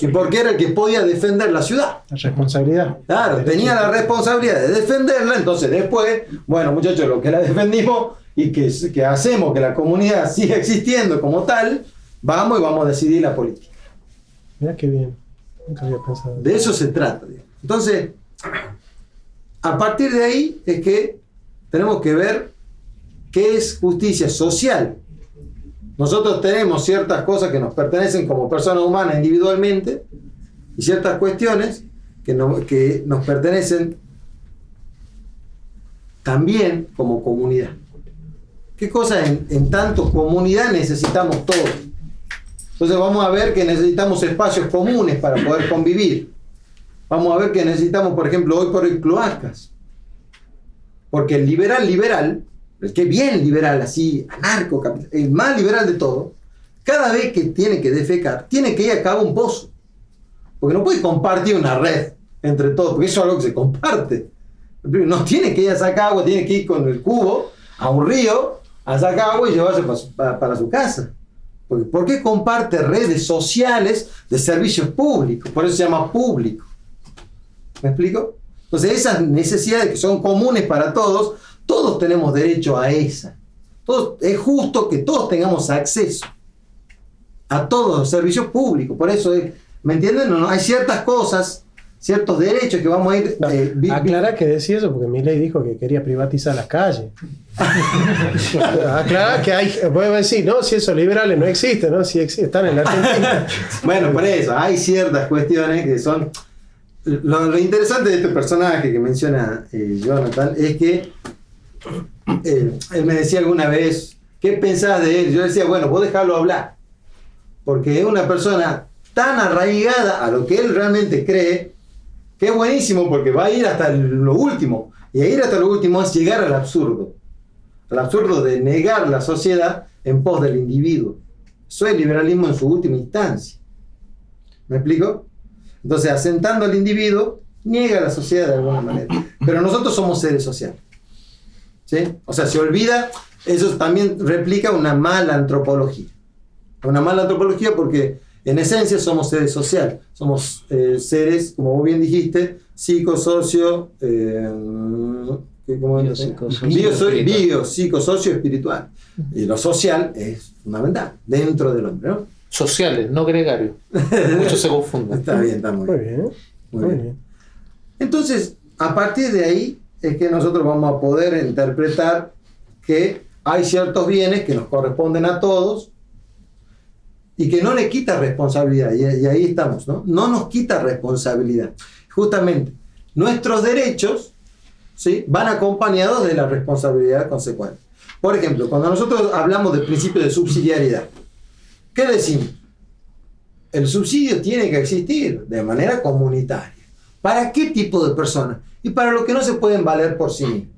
Y porque era el que podía defender la ciudad. La responsabilidad. Claro, tenía la responsabilidad de defenderla, entonces después, bueno, muchachos, lo que la defendimos y que hacemos que la comunidad siga existiendo como tal, vamos a decidir la política. Mirá qué bien. Nunca había pensado. De eso se trata, digamos. Entonces, a partir de ahí es que tenemos que ver qué es justicia social. Nosotros tenemos ciertas cosas que nos pertenecen como personas humanas individualmente y ciertas cuestiones que nos pertenecen también como comunidad. ¿Qué cosas en tanto comunidad necesitamos todos? Entonces vamos a ver que necesitamos espacios comunes para poder convivir. Vamos a ver que necesitamos, por ejemplo, hoy por hoy cloacas. Porque el liberal, el que es bien liberal, así, anarco, el más liberal de todo, cada vez que tiene que defecar, tiene que ir a cavar un pozo. Porque no puede compartir una red entre todos, porque eso es algo que se comparte. No tiene que ir a sacar agua, tiene que ir con el cubo a un río a sacar agua y llevarse para su casa. ¿Por qué comparte redes sociales de servicios públicos? Por eso se llama público. ¿Me explico? Entonces esas necesidades que son comunes para todos, todos tenemos derecho a esa. Es justo que todos tengamos acceso a todos los servicios públicos. Por eso, ¿me entienden? No, hay ciertas cosas, ciertos derechos que vamos a ir... Aclara que decía eso porque Milei dijo que quería privatizar las calles. Aclara que hay... Voy a decir, no, si esos liberales no existen, ¿no? Si existen, están en la Argentina. Bueno, por eso, hay ciertas cuestiones que son... Lo interesante de este personaje que menciona Jonathan es que él me decía alguna vez, ¿qué pensás de él? Yo decía, bueno, vos dejalo hablar, porque es una persona tan arraigada a lo que él realmente cree, que es buenísimo porque va a ir hasta lo último, y a ir hasta lo último es llegar al absurdo de negar la sociedad en pos del individuo. Eso es liberalismo en su última instancia. ¿Me explico? Entonces, asentando al individuo, niega la sociedad de alguna manera. Pero nosotros somos seres sociales. ¿Sí? O sea, se olvida, eso también replica una mala antropología. Una mala antropología porque en esencia somos seres sociales. Somos seres, como vos bien dijiste, psicosocio, biopsicosocio espiritual. Y lo social es fundamental dentro del hombre, ¿no? Sociales, no gregarios. Muchos se confunden. Está bien, está muy bien. Muy bien. Entonces, a partir de ahí es que nosotros vamos a poder interpretar que hay ciertos bienes que nos corresponden a todos y que no le quita responsabilidad. Y ahí estamos, ¿no? No nos quita responsabilidad. Justamente, nuestros derechos, ¿sí?, van acompañados de la responsabilidad consecuente. Por ejemplo, cuando nosotros hablamos del principio de subsidiariedad, ¿qué decimos? El subsidio tiene que existir de manera comunitaria. ¿Para qué tipo de personas? Y para los que no se pueden valer por sí mismos.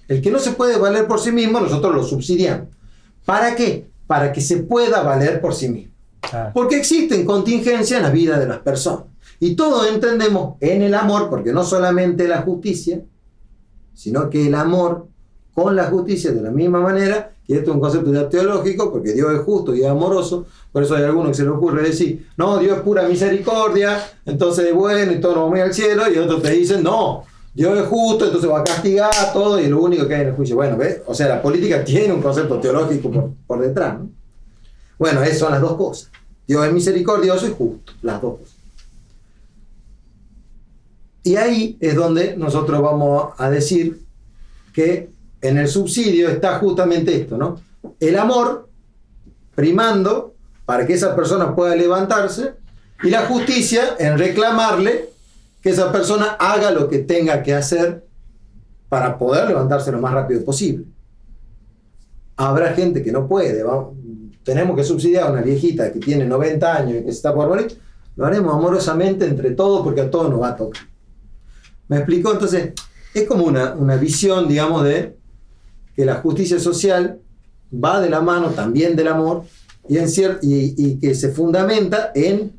El que no se puede valer por sí mismo, nosotros lo subsidiamos. ¿Para qué? Para que se pueda valer por sí mismo. Porque existen contingencias en la vida de las personas. Y todos entendemos en el amor, porque no solamente la justicia, sino que el amor con la justicia de la misma manera, y esto es un concepto ya teológico, porque Dios es justo y es amoroso. Por eso hay algunos que se les ocurre decir, no, Dios es pura misericordia, entonces es bueno y todos nos vamos a ir al cielo, y otros te dicen, no, Dios es justo, entonces va a castigar a todo y lo único que hay en el juicio. Bueno, ¿ves? O sea, la política tiene un concepto teológico por detrás, ¿no? Bueno, esas son las dos cosas. Dios es misericordioso y justo, las dos cosas. Y ahí es donde nosotros vamos a decir que en el subsidio está justamente esto, ¿no? El amor primando para que esa persona pueda levantarse y la justicia en reclamarle que esa persona haga lo que tenga que hacer para poder levantarse lo más rápido posible. Habrá gente que no puede, tenemos que subsidiar a una viejita que tiene 90 años y que se está por morir, lo haremos amorosamente entre todos porque a todos nos va a tocar. ¿Me explico? Entonces, es como una visión, digamos, de que la justicia social va de la mano también del amor y que se fundamenta en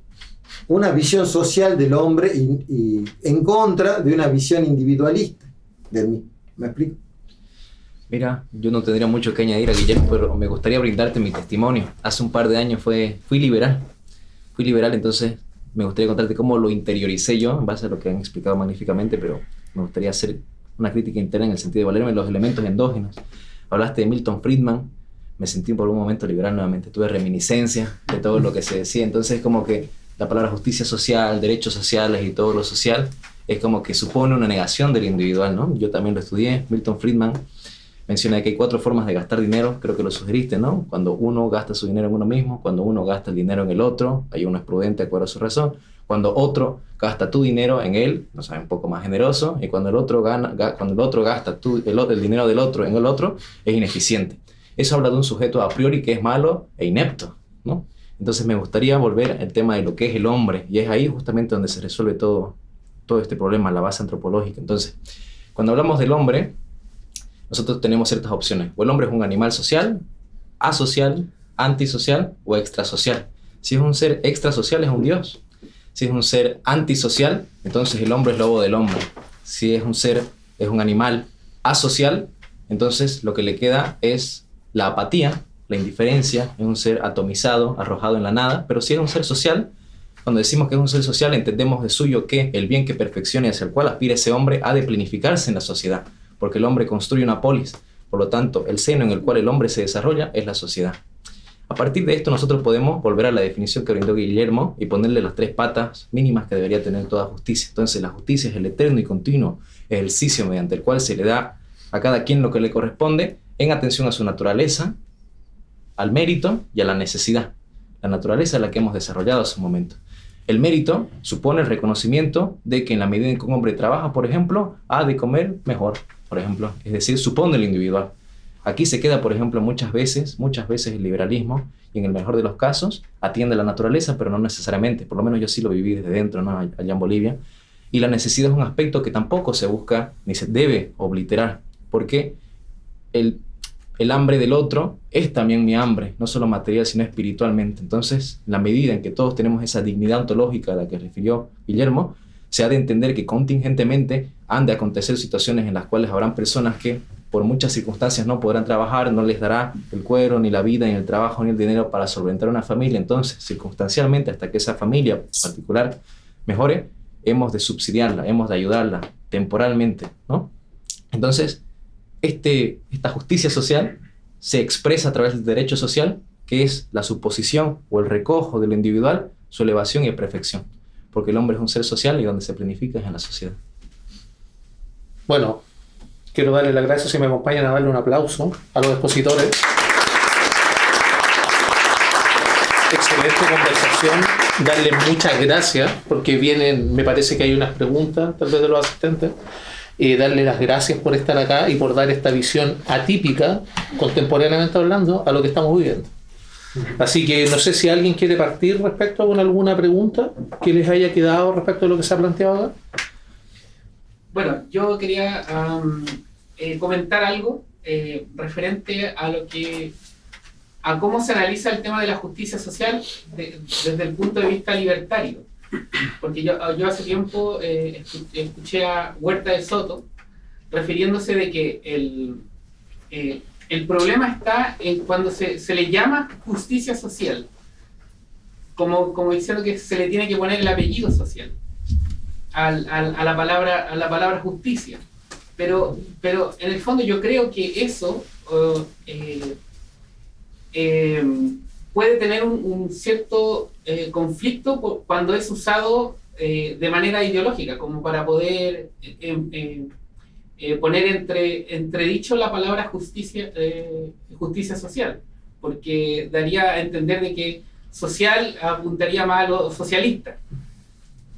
una visión social del hombre y en contra de una visión individualista del mismo. ¿Me explico? Mira, yo no tendría mucho que añadir a Guillermo, pero me gustaría brindarte mi testimonio. Hace un par de años fui liberal, entonces me gustaría contarte cómo lo interioricé yo en base a lo que han explicado magníficamente, pero me gustaría hacer una crítica interna en el sentido de valerme de los elementos endógenos. Hablaste de Milton Friedman, me sentí por un momento liberal nuevamente, tuve reminiscencias de todo lo que se decía, entonces como que la palabra justicia social, derechos sociales y todo lo social es como que supone una negación del individual, ¿no? Yo también lo estudié. Milton Friedman menciona que hay 4 formas de gastar dinero, creo que lo sugeriste, ¿no? Cuando uno gasta su dinero en uno mismo, cuando uno gasta el dinero en el otro, ahí uno es prudente de acuerdo a su razón, cuando otro gasta tu dinero en él, no sé, un poco más generoso, y cuando el otro gasta el dinero del otro en el otro, es ineficiente. Eso habla de un sujeto a priori que es malo e inepto, ¿no? Entonces me gustaría volver al tema de lo que es el hombre, y es ahí justamente donde se resuelve todo este problema, la base antropológica. Entonces, cuando hablamos del hombre, nosotros tenemos ciertas opciones. O el hombre es un animal social, asocial, antisocial o extrasocial. Si es un ser extrasocial, es un dios. Si es un ser antisocial, entonces el hombre es lobo del hombre. si es un animal asocial, entonces lo que le queda es la apatía, la indiferencia, es un ser atomizado, arrojado en la nada. Pero si es un ser social, cuando decimos que es un ser social, entendemos de suyo que el bien que perfeccione hacia el cual aspira ese hombre ha de planificarse en la sociedad, porque el hombre construye una polis. Por lo tanto, el seno en el cual el hombre se desarrolla es la sociedad. A partir de esto nosotros podemos volver a la definición que brindó Guillermo y ponerle las 3 patas mínimas que debería tener toda justicia. Entonces la justicia es el eterno y continuo ejercicio mediante el cual se le da a cada quien lo que le corresponde en atención a su naturaleza, al mérito y a la necesidad. La naturaleza es la que hemos desarrollado hace un momento. El mérito supone el reconocimiento de que en la medida en que un hombre trabaja, por ejemplo, ha de comer mejor, por ejemplo. Es decir, supone lo individual. Aquí se queda, por ejemplo, muchas veces el liberalismo, y en el mejor de los casos atiende a la naturaleza, pero no necesariamente. Por lo menos yo sí lo viví desde dentro, ¿no? Allá en Bolivia. Y la necesidad es un aspecto que tampoco se busca ni se debe obliterar, porque el hambre del otro es también mi hambre, no solo material, sino espiritualmente. Entonces, la medida en que todos tenemos esa dignidad ontológica a la que refirió Guillermo, se ha de entender que contingentemente han de acontecer situaciones en las cuales habrán personas que por muchas circunstancias no podrán trabajar, no les dará el cuero, ni la vida, ni el trabajo, ni el dinero para solventar una familia. Entonces, circunstancialmente, hasta que esa familia particular mejore, hemos de subsidiarla, hemos de ayudarla temporalmente, ¿no? Entonces, esta justicia social se expresa a través del derecho social, que es la suposición o el recojo de lo individual, su elevación y perfección. Porque el hombre es un ser social y donde se planifica es en la sociedad. Bueno, quiero darle las gracias, si me acompañan, a darle un aplauso a los expositores. Excelente conversación. Darle muchas gracias, porque vienen, me parece que hay unas preguntas, tal vez de los asistentes. Darle las gracias por estar acá y por dar esta visión atípica, contemporáneamente hablando, a lo que estamos viviendo. Así que no sé si alguien quiere partir respecto con alguna pregunta que les haya quedado respecto a lo que se ha planteado acá. Bueno, yo quería comentar algo referente a cómo se analiza el tema de la justicia social desde el punto de vista libertario. Porque yo hace tiempo escuché a Huerta de Soto refiriéndose de que el problema está en cuando se le llama justicia social, como diciendo que se le tiene que poner el apellido social a la palabra justicia. Pero en el fondo yo creo que eso puede tener un cierto conflicto cuando es usado de manera ideológica, como para poder poner entredicho la palabra justicia social, porque daría a entender de que social apuntaría más a lo socialista.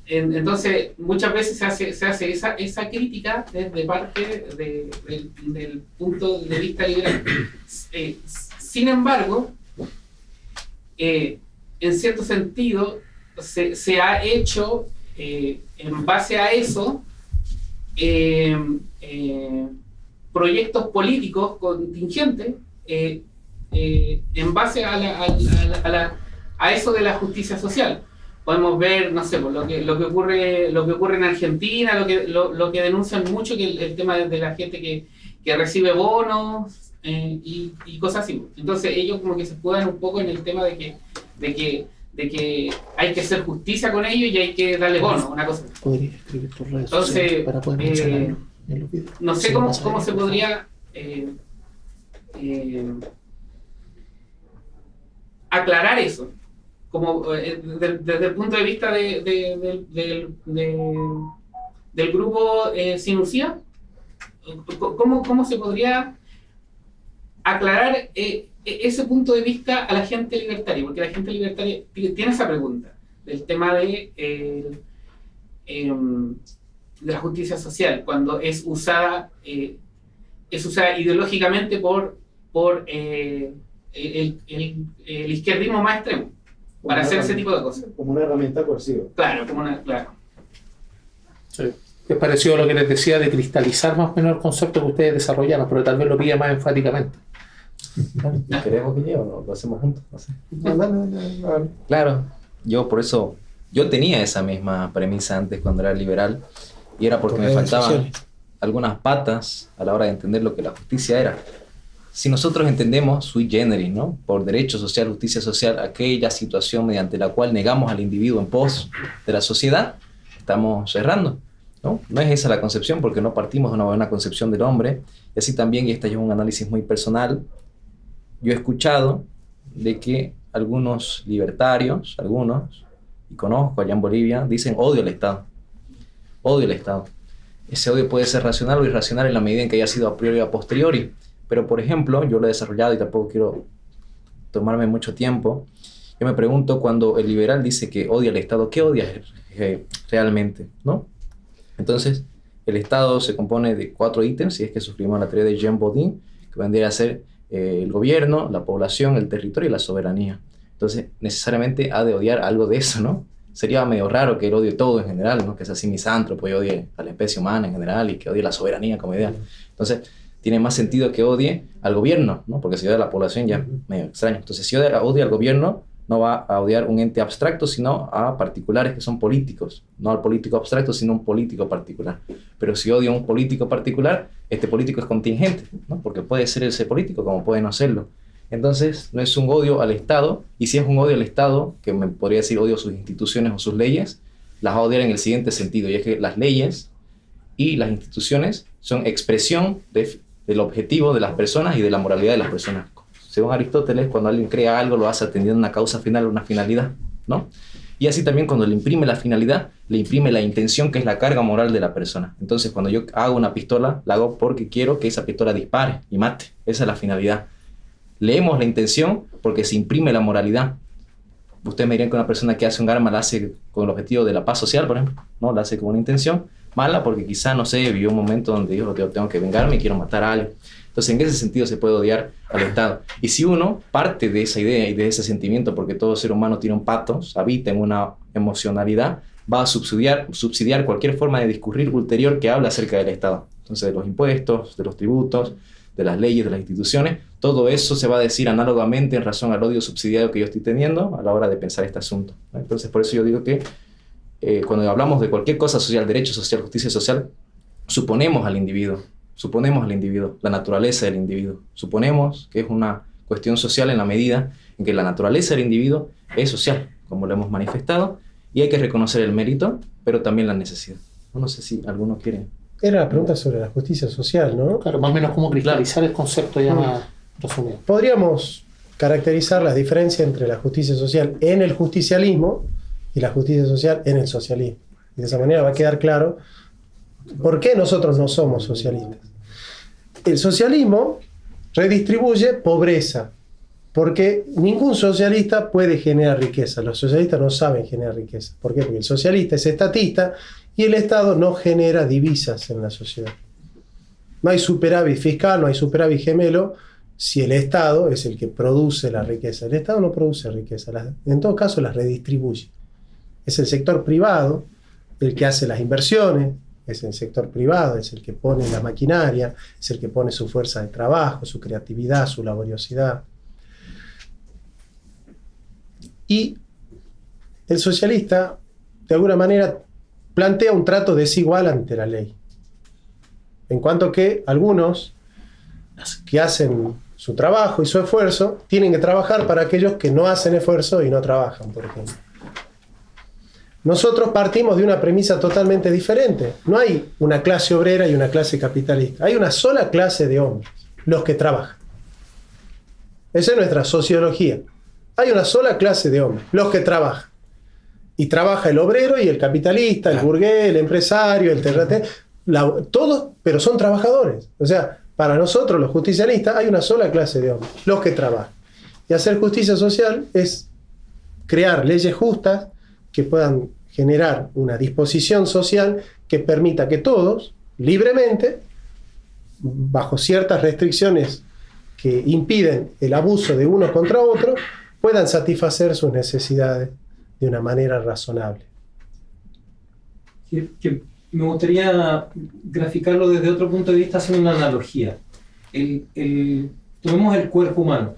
Entonces, muchas veces se hace esa crítica desde parte del punto de vista liberal. Sin embargo, en cierto sentido, se ha hecho, en base a eso, proyectos políticos contingentes en base a eso de la justicia social. Podemos ver, no sé, lo que ocurre en Argentina, lo que denuncian mucho, que el tema de la gente que recibe bonos y cosas así. Entonces ellos como que se escudan un poco en el tema de que hay que hacer justicia con ellos y hay que darle bonos, una cosa. Podría escribir tus redes Entonces, sociales para poder mencionarlo en los videos. No sé cómo se podría aclarar eso, como desde el punto de vista del grupo Sinucía. ¿Cómo se podría aclarar ese punto de vista a la gente libertaria? Porque la gente libertaria tiene esa pregunta del tema de la justicia social, cuando es usada ideológicamente por el izquierdismo más extremo, para hacer ese tipo de cosas. Como una herramienta coerciva. Claro, claro. Sí. Es parecido a lo que les decía de cristalizar más o menos el concepto que ustedes desarrollaron, pero tal vez lo pilla más enfáticamente. ¿Queremos que lleve o lo hacemos juntos? No sé. Dale. Claro, yo por eso, yo tenía esa misma premisa antes cuando era liberal, Y era porque Por me redes faltaban sociales. algunas patas a la hora de entender lo que la justicia era. Si nosotros entendemos sui generis, ¿no?, por derecho social, justicia social, aquella situación mediante la cual negamos al individuo en pos de la sociedad, estamos errando, ¿no? No es esa la concepción, porque no partimos de una buena concepción del hombre. Y así también, y este es un análisis muy personal, yo he escuchado de que algunos libertarios, y conozco allá en Bolivia, dicen odio al Estado. Odio al Estado. Ese odio puede ser racional o irracional en la medida en que haya sido a priori o a posteriori. Pero, por ejemplo, yo lo he desarrollado y tampoco quiero tomarme mucho tiempo. Yo me pregunto, cuando el liberal dice que odia al Estado, ¿qué odia realmente, ¿no? Entonces, el Estado se compone de 4 ítems, si es que sufrimos la teoría de Jean Bodin, que vendría a ser el gobierno, la población, el territorio y la soberanía. Entonces, necesariamente ha de odiar algo de eso, ¿no? Sería medio raro que él odie todo en general, ¿no? Que sea así misántropo y odie a la especie humana en general y que odie la soberanía como idea. Entonces, tiene más sentido que odie al gobierno, ¿no? Porque si odia a la población ya es medio extraño. Entonces, si odia al gobierno, no va a odiar un ente abstracto, sino a particulares que son políticos. No al político abstracto, sino a un político particular. Pero si odia a un político particular, este político es contingente, ¿no? Porque puede ser ese político como puede no serlo. Entonces, no es un odio al Estado, y si es un odio al Estado, que me podría decir odio a sus instituciones o sus leyes, las va a odiar en el siguiente sentido, y es que las leyes y las instituciones son expresión del objetivo de las personas y de la moralidad de las personas. Según Aristóteles, cuando alguien crea algo, lo hace atendiendo a una causa final, una finalidad, ¿no? Y así también cuando le imprime la finalidad, le imprime la intención, que es la carga moral de la persona. Entonces, cuando yo hago una pistola, la hago porque quiero que esa pistola dispare y mate. Esa es la finalidad. Leemos la intención porque se imprime la moralidad. Ustedes me dirían que una persona que hace un arma la hace con el objetivo de la paz social, por ejemplo, ¿no? La hace con una intención mala porque quizá, no sé, vivió un momento donde dijo, yo tengo que vengarme y quiero matar a alguien. Entonces, en ese sentido se puede odiar al Estado. Y si uno parte de esa idea y de ese sentimiento, porque todo ser humano tiene un pathos, habita en una emocionalidad, va a subsidiar cualquier forma de discurrir ulterior que hable acerca del Estado. Entonces, de los impuestos, de los tributos, de las leyes, de las instituciones, todo eso se va a decir análogamente en razón al odio subsidiario que yo estoy teniendo a la hora de pensar este asunto, ¿no? Entonces, por eso yo digo que cuando hablamos de cualquier cosa social, derecho social, justicia social, suponemos al individuo, la naturaleza del individuo. Suponemos que es una cuestión social en la medida en que la naturaleza del individuo es social, como lo hemos manifestado, y hay que reconocer el mérito, pero también la necesidad. No sé si alguno quiere... Era la pregunta sobre la justicia social, ¿no? Claro, más o menos cómo cristalizar el concepto ya más resumido. Podríamos caracterizar las diferencias entre la justicia social en el justicialismo y la justicia social en el socialismo. Y de esa manera va a quedar claro por qué nosotros no somos socialistas. El socialismo redistribuye pobreza, porque ningún socialista puede generar riqueza. Los socialistas no saben generar riqueza. ¿Por qué? Porque el socialista es estatista y el Estado no genera divisas en la sociedad. No hay superávit fiscal, no hay superávit gemelo, si el Estado es el que produce la riqueza. El Estado no produce riqueza, en todo caso las redistribuye. Es el sector privado el que hace las inversiones, es el sector privado, es el que pone la maquinaria, es el que pone su fuerza de trabajo, su creatividad, su laboriosidad. Y el socialista, de alguna manera, plantea un trato desigual ante la ley. En cuanto que algunos que hacen su trabajo y su esfuerzo tienen que trabajar para aquellos que no hacen esfuerzo y no trabajan, por ejemplo. Nosotros partimos de una premisa totalmente diferente. No hay una clase obrera y una clase capitalista. Hay una sola clase de hombres, los que trabajan. Esa es nuestra sociología. Hay una sola clase de hombres, los que trabajan. Y trabaja el obrero y el capitalista, el burgués, el empresario, el terrateniente, todos, pero son trabajadores. O sea, para nosotros los justicialistas hay una sola clase de hombres, los que trabajan. Y hacer justicia social es crear leyes justas que puedan generar una disposición social que permita que todos, libremente, bajo ciertas restricciones que impiden el abuso de uno contra otro, puedan satisfacer sus necesidades de una manera razonable. Que me gustaría graficarlo desde otro punto de vista, haciendo una analogía. Tomemos el cuerpo humano.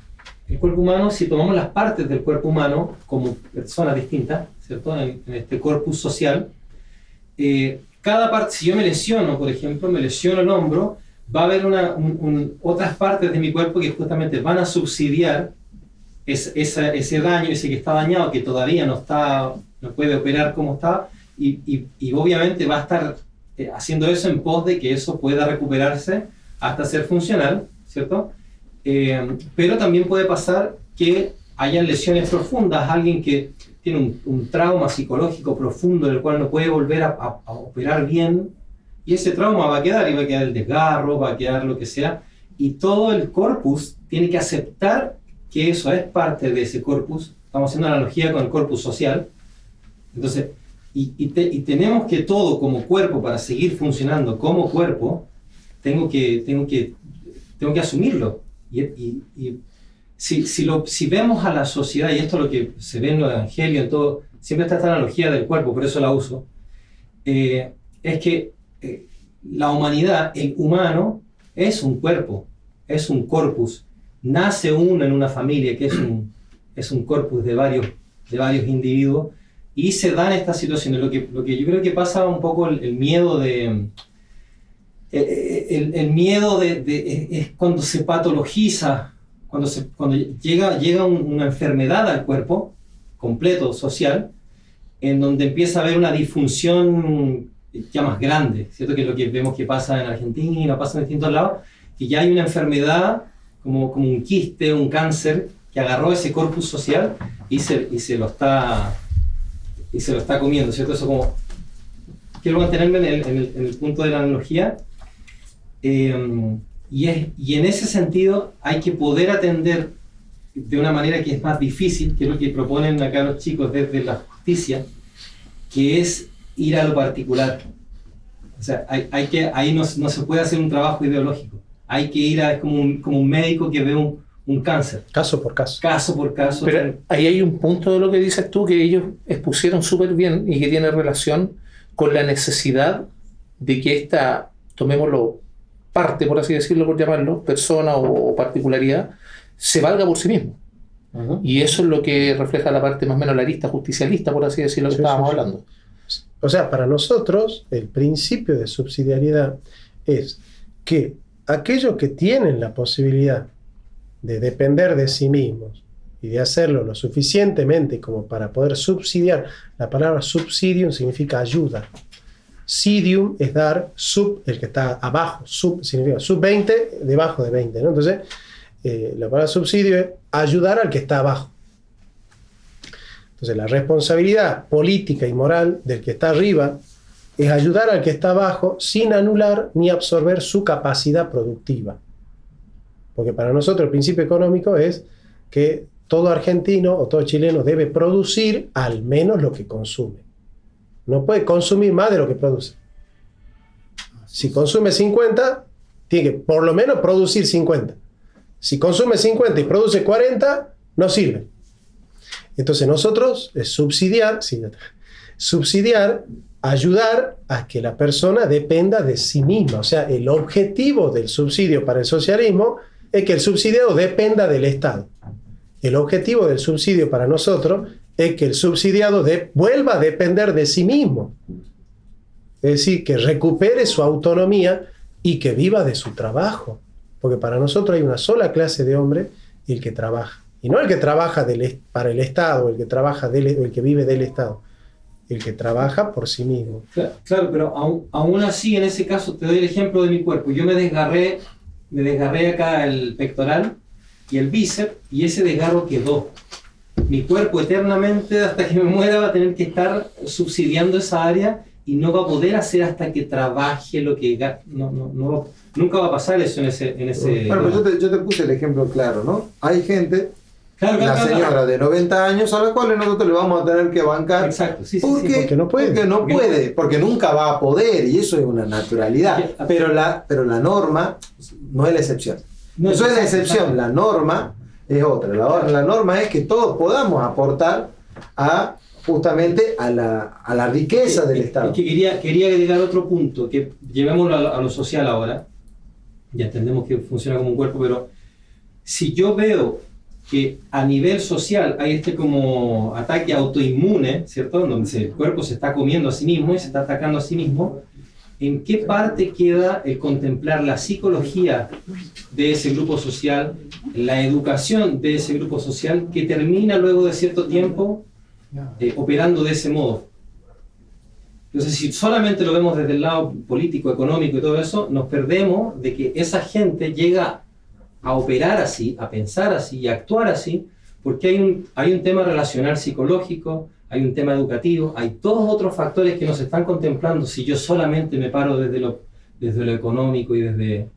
El cuerpo humano, si tomamos las partes del cuerpo humano como personas distintas, ¿cierto? En este corpus social, cada parte, si yo me lesiono, por ejemplo, me lesiono el hombro, va a haber otras partes de mi cuerpo que justamente van a subsidiar ese daño, ese que está dañado, que todavía no puede operar como está, y obviamente va a estar haciendo eso en pos de que eso pueda recuperarse hasta ser funcional, ¿cierto? Pero también puede pasar que hayan lesiones profundas, alguien que tiene un trauma psicológico profundo del cual no puede volver a operar bien, y ese trauma va a quedar, y va a quedar el desgarro, va a quedar lo que sea, y todo el corpus tiene que aceptar que eso es parte de ese corpus. Estamos haciendo una analogía con el corpus social. Entonces, y tenemos que todo como cuerpo, para seguir funcionando como cuerpo, tengo que asumirlo. Y si vemos a la sociedad, y esto es lo que se ve en los evangelios, en todo, siempre está esta analogía del cuerpo, por eso la uso, es que la humanidad, el humano, es un cuerpo, es un corpus. Nace uno en una familia que es un corpus de varios individuos, y se dan estas situaciones. Lo que yo creo que pasa un poco el miedo de... El miedo es cuando se patologiza, cuando llega una enfermedad al cuerpo completo, social, en donde empieza a haber una disfunción ya más grande, ¿cierto? Que es lo que vemos que pasa en Argentina, pasa en distintos lados, que ya hay una enfermedad como un quiste, un cáncer, que agarró ese corpus social y se lo está comiendo, ¿cierto? Eso como... Quiero mantenerme en el punto de la analogía. Y en ese sentido hay que poder atender de una manera que es más difícil, que es lo que proponen acá los chicos desde la justicia, que es ir a lo particular. O sea, ahí no se puede hacer un trabajo ideológico. Hay que ir es como un médico que ve un cáncer. Caso por caso. Caso por caso. Pero ahí hay un punto de lo que dices tú que ellos expusieron súper bien y que tiene relación con la necesidad de que esta, tomémoslo, parte, por así decirlo, por llamarlo, persona o particularidad, se valga por sí mismo. Uh-huh. Y eso es lo que refleja la parte más menos larista, justicialista, por así decirlo, que estábamos hablando. O sea, para nosotros, el principio de subsidiariedad es que aquellos que tienen la posibilidad de depender de sí mismos y de hacerlo lo suficientemente como para poder subsidiar, la palabra subsidium significa ayuda. Sidium es dar, el que está abajo, significa sub 20, debajo de 20, ¿no? Entonces, la palabra subsidio es ayudar al que está abajo. Entonces, la responsabilidad política y moral del que está arriba es ayudar al que está abajo sin anular ni absorber su capacidad productiva. Porque para nosotros el principio económico es que todo argentino o todo chileno debe producir al menos lo que consume. No puede consumir más de lo que produce. Si consume 50, tiene que por lo menos producir 50. Si consume 50 y produce 40, no sirve. Entonces nosotros es subsidiar, ayudar a que la persona dependa de sí misma. O sea, el objetivo del subsidio para el socialismo es que el subsidiado dependa del Estado. El objetivo del subsidio para nosotros es que el subsidiado vuelva a depender de sí mismo. Es decir, que recupere su autonomía y que viva de su trabajo. Porque para nosotros hay una sola clase de hombre, el que trabaja. Y no el que trabaja para el Estado, el que trabaja el que vive del Estado. El que trabaja por sí mismo. Claro, pero aún así, en ese caso, te doy el ejemplo de mi cuerpo. Yo me desgarré acá el pectoral y el bíceps, y ese desgarro quedó. Mi cuerpo eternamente, hasta que me muera, va a tener que estar subsidiando esa área y no va a poder hacer hasta que trabaje lo que... nunca va a pasar eso en ese Bueno, pues yo te puse el ejemplo claro, ¿no? Hay gente, la señora de 90 años, a la cual nosotros le vamos a tener que bancar. Exacto, sí, porque no puede. Porque nunca va a poder, y eso es una naturalidad. Pero la norma no es la excepción. Eso es la excepción, la norma es otra. La norma es que todos podamos aportar justamente a la riqueza del Estado. Es que quería agregar otro punto, que llevémoslo a lo social ahora. Ya entendemos que funciona como un cuerpo, pero si yo veo que a nivel social hay como ataque autoinmune, ¿cierto? Donde el cuerpo se está comiendo a sí mismo y se está atacando a sí mismo, ¿en qué parte queda el contemplar la psicología de ese grupo social, la educación de ese grupo social, que termina luego de cierto tiempo operando de ese modo? Entonces, si solamente lo vemos desde el lado político, económico y todo eso, nos perdemos de que esa gente llega a operar así, a pensar así y a actuar así, porque hay un tema relacional psicológico, hay un tema educativo, hay todos otros factores que nos están contemplando si yo solamente me paro desde lo económico y desde...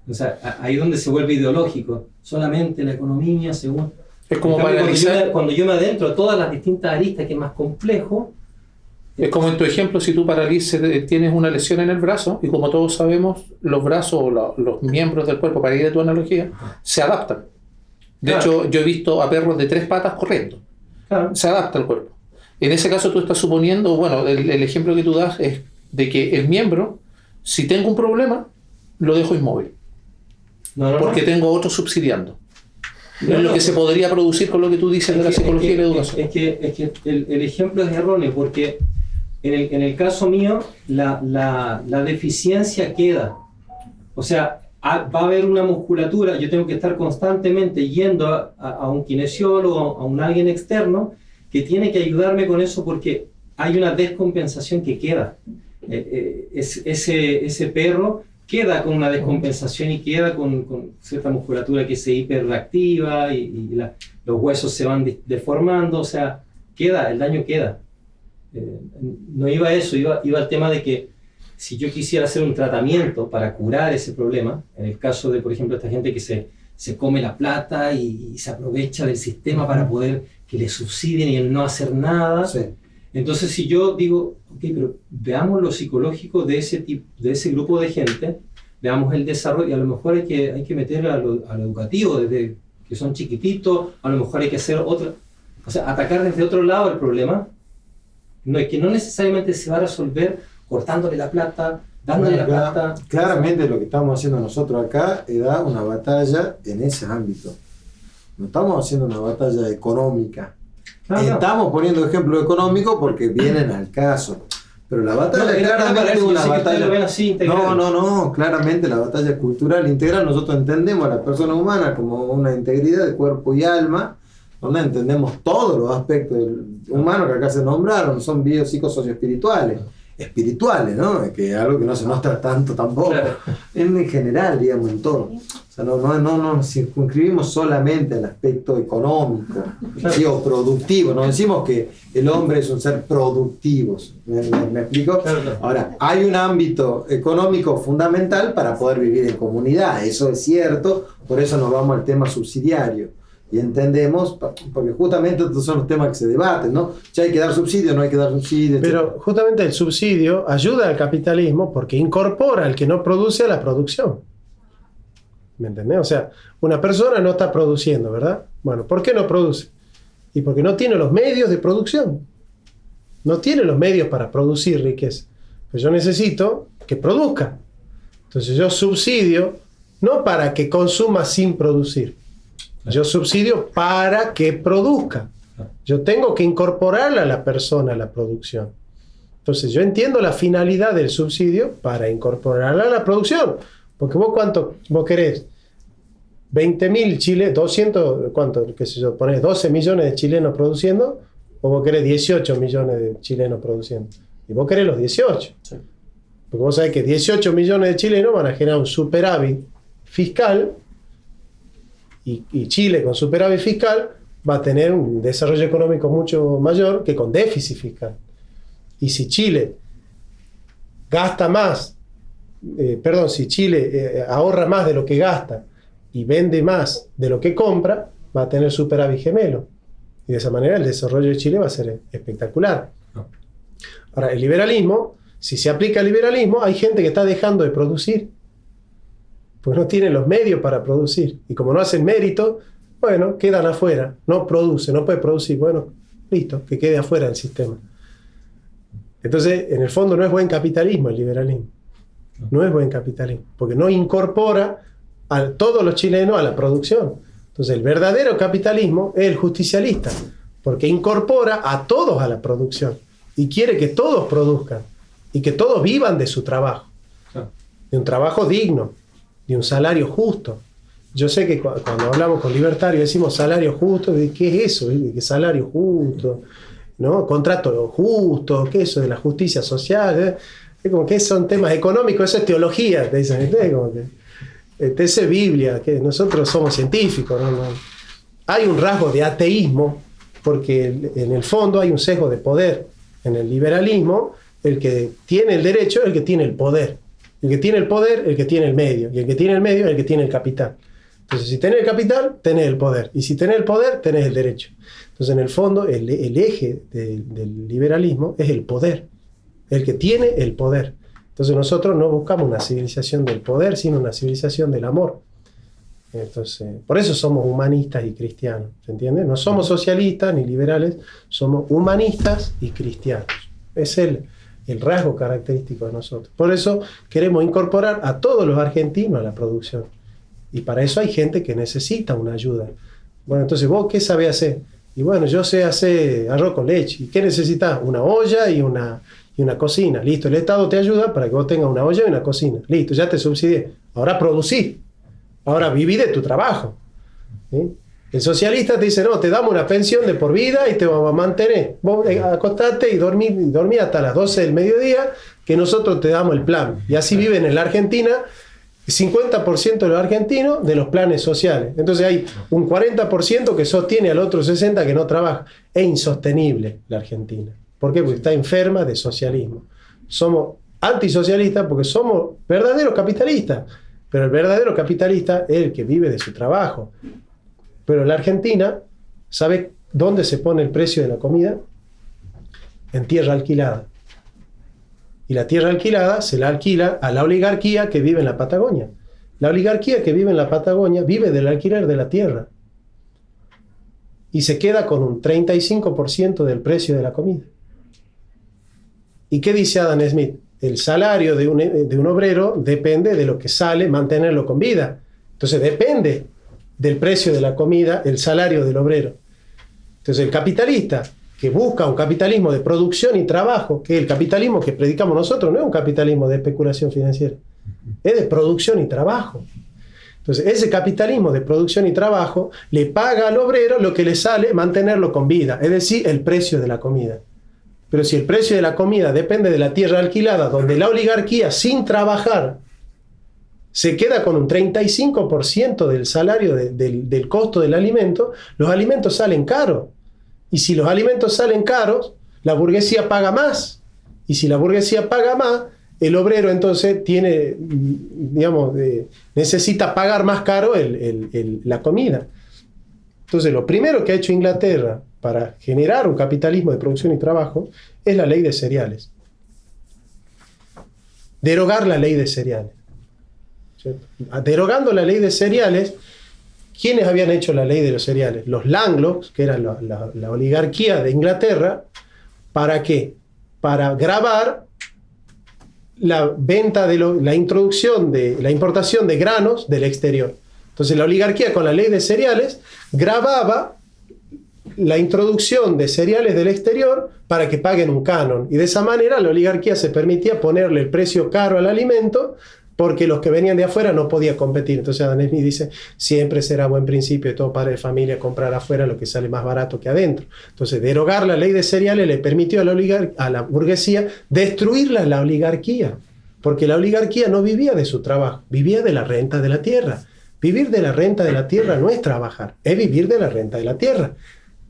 O sea, ahí es donde se vuelve ideológico, solamente la economía según... Es como en cambio, paralizar. cuando yo me adentro a todas las distintas aristas, que es más complejo... Es como en tu ejemplo, si tú paralices, tienes una lesión en el brazo, y como todos sabemos, los brazos o los miembros del cuerpo, para ir a tu analogía, se adaptan. De hecho, yo he visto a perros de 3 patas corriendo. Claro. Se adapta el cuerpo. En ese caso tú estás suponiendo, bueno, el ejemplo que tú das es de que el miembro, si tengo un problema, lo dejo inmóvil. No, Porque tengo otro subsidiando. No es lo que se podría producir con lo que tú dices de la psicología y la educación. Es que el ejemplo es erróneo, porque en el caso mío, la deficiencia queda. O sea, va a haber una musculatura, yo tengo que estar constantemente yendo a un kinesiólogo, a un alguien externo, que tiene que ayudarme con eso porque hay una descompensación que queda. Ese perro queda con una descompensación y queda con cierta musculatura que se hiperreactiva y los huesos se van deformando, o sea, el daño queda. No iba a eso, iba al tema de que si yo quisiera hacer un tratamiento para curar ese problema, en el caso de, por ejemplo, esta gente que se come la plata y se aprovecha del sistema para poder que le subsidien y el no hacer nada. Sí. Entonces, si yo digo, ok, pero veamos lo psicológico de ese grupo de gente, veamos el desarrollo, y a lo mejor hay que meter a lo educativo, desde que son chiquititos, a lo mejor hay que hacer otra, o sea, atacar desde otro lado el problema, que no necesariamente se va a resolver cortándole la plata, dándole la plata. Claramente lo que estamos haciendo nosotros acá es dar una batalla en ese ámbito. No estamos haciendo una batalla económica. Claro. Estamos poniendo ejemplos económicos porque vienen al caso. Pero la batalla claramente es una batalla. No, claramente la batalla cultural integral. Nosotros entendemos a la persona humana como una integridad de cuerpo y alma, donde entendemos todos los aspectos humanos que acá se nombraron, son biopsicosocioespirituales. Espirituales, ¿no? Que es algo que no se muestra tanto tampoco. Claro. En general, digamos, en todo. O sea, no nos circunscribimos solamente al aspecto económico, ¿sí? O productivo. No decimos que el hombre es un ser productivo. ¿Me explico? Claro. Ahora, hay un ámbito económico fundamental para poder vivir en comunidad. Eso es cierto, por eso nos vamos al tema subsidiario. Y entendemos, porque justamente estos son los temas que se debaten, ¿no? Si hay que dar subsidio, no hay que dar subsidio. Pero justamente el subsidio ayuda al capitalismo porque incorpora al que no produce a la producción. ¿Me entendés? O sea, una persona no está produciendo, ¿verdad? Bueno, ¿por qué no produce? Y porque no tiene los medios de producción. No tiene los medios para producir riqueza. Pues yo necesito que produzca. Entonces yo subsidio no para que consuma sin producir. Yo subsidio para que produzca. Yo tengo que incorporarle a la persona a la producción. Entonces yo entiendo la finalidad del subsidio para incorporarla a la producción. Porque vos querés 20.000 chilenos, 200, ¿cuánto? ¿Qué sé yo? Ponés 12 millones de chilenos produciendo, o vos querés 18 millones de chilenos produciendo. Y vos querés los 18. Sí. Porque vos sabés que 18 millones de chilenos van a generar un superávit fiscal. Y Chile con superávit fiscal va a tener un desarrollo económico mucho mayor que con déficit fiscal. Y si Chile gasta más, si Chile ahorra más de lo que gasta y vende más de lo que compra, va a tener superávit gemelo. Y de esa manera el desarrollo de Chile va a ser espectacular. Ahora, el liberalismo, si se aplica el liberalismo, hay gente que está dejando de producir. Pues no tienen los medios para producir. Y como no hacen mérito, bueno, quedan afuera. No produce, no puede producir. Bueno, listo, que quede afuera del sistema. Entonces, en el fondo no es buen capitalismo el liberalismo. No es buen capitalismo. Porque no incorpora a todos los chilenos a la producción. Entonces, el verdadero capitalismo es el justicialista. Porque incorpora a todos a la producción. Y quiere que todos produzcan. Y que todos vivan de su trabajo. de un trabajo digno, de un salario justo. Yo sé que cuando hablamos con libertarios decimos salario justo, ¿qué es eso? ¿Qué salario justo? ¿No? Contrato justo, ¿qué es eso de la justicia social? Es como que son temas económicos, eso es teología, te dicen, es como que, es Biblia, que nosotros somos científicos, ¿no? Hay un rasgo de ateísmo, porque en el fondo hay un sesgo de poder. En el liberalismo, el que tiene el derecho es el que tiene el poder. El que tiene el poder, el que tiene el medio. Y el que tiene el medio, el que tiene el capital. Entonces, si tenés el capital, tenés el poder. Y si tenés el poder, tenés el derecho. Entonces, en el fondo, el eje del liberalismo es el poder. El que tiene el poder. Entonces, nosotros no buscamos una civilización del poder, sino una civilización del amor. Entonces, por eso somos humanistas y cristianos. ¿Se entiende? No somos socialistas ni liberales, somos humanistas y cristianos. Es el rasgo característico de nosotros. Por eso queremos incorporar a todos los argentinos a la producción. Y para eso hay gente que necesita una ayuda. Bueno, entonces, ¿vos qué sabés hacer? Y bueno, yo sé hacer arroz con leche. ¿Y qué necesitas? Una olla y una cocina. Listo, el Estado te ayuda para que vos tengas una olla y una cocina. Listo, ya te subsidié. Ahora producí. Ahora viví de tu trabajo. ¿Sí? El socialista te dice, no, te damos una pensión de por vida y te vamos a mantener. Vos acostate y dormí hasta las 12 del mediodía, que nosotros te damos el plan. Y así viven en la Argentina 50% de los argentinos de los planes sociales. Entonces hay un 40% que sostiene al otro 60% que no trabaja. Es insostenible la Argentina. ¿Por qué? Porque está enferma de socialismo. Somos antisocialistas porque somos verdaderos capitalistas. Pero el verdadero capitalista es el que vive de su trabajo. Pero la Argentina, ¿sabe dónde se pone el precio de la comida? En tierra alquilada. Y la tierra alquilada se la alquila a la oligarquía que vive en la Patagonia. La oligarquía que vive en la Patagonia vive del alquiler de la tierra. Y se queda con un 35% del precio de la comida. ¿Y qué dice Adam Smith? El salario de un obrero depende de lo que sale mantenerlo con vida. Entonces depende del precio de la comida el salario del obrero. Entonces el capitalista que busca un capitalismo de producción y trabajo, que el capitalismo que predicamos nosotros no es un capitalismo de especulación financiera, es de producción y trabajo. Entonces ese capitalismo de producción y trabajo le paga al obrero lo que le sale mantenerlo con vida, es decir, el precio de la comida. Pero si el precio de la comida depende de la tierra alquilada, donde la oligarquía sin trabajar se queda con un 35% del salario del costo del alimento, los alimentos salen caros. Y si los alimentos salen caros, la burguesía paga más. Y si la burguesía paga más, el obrero entonces tiene, digamos, necesita pagar más caro la comida. Entonces lo primero que ha hecho Inglaterra para generar un capitalismo de producción y trabajo es la ley de cereales. Derogar la ley de cereales. ¿Cierto? Derogando la ley de cereales, ¿quiénes habían hecho la ley de los cereales? Los Langlois, que eran la oligarquía de Inglaterra. ¿Para qué? Para gravar la venta la introducción la importación de granos del exterior. Entonces la oligarquía con la ley de cereales gravaba la introducción de cereales del exterior para que paguen un canon. Y de esa manera la oligarquía se permitía ponerle el precio caro al alimento porque los que venían de afuera no podían competir. Entonces Adam Smith dice, siempre será buen principio de todo padre de familia comprar afuera lo que sale más barato que adentro. Entonces derogar la ley de cereales le permitió a la burguesía destruir la oligarquía. Porque la oligarquía no vivía de su trabajo, vivía de la renta de la tierra. Vivir de la renta de la tierra no es trabajar, es vivir de la renta de la tierra.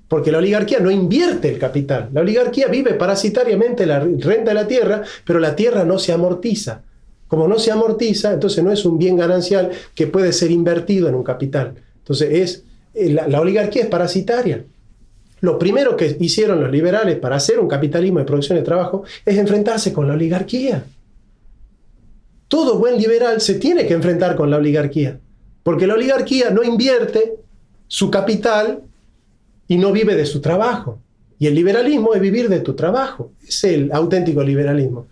Porque la oligarquía no invierte el capital. La oligarquía vive parasitariamente la renta de la tierra, pero la tierra no se amortiza. Como no se amortiza, entonces no es un bien ganancial que puede ser invertido en un capital. Entonces la oligarquía es parasitaria. Lo primero que hicieron los liberales para hacer un capitalismo de producción y trabajo es enfrentarse con la oligarquía. Todo buen liberal se tiene que enfrentar con la oligarquía. Porque la oligarquía no invierte su capital y no vive de su trabajo. Y el liberalismo es vivir de tu trabajo. Es el auténtico liberalismo.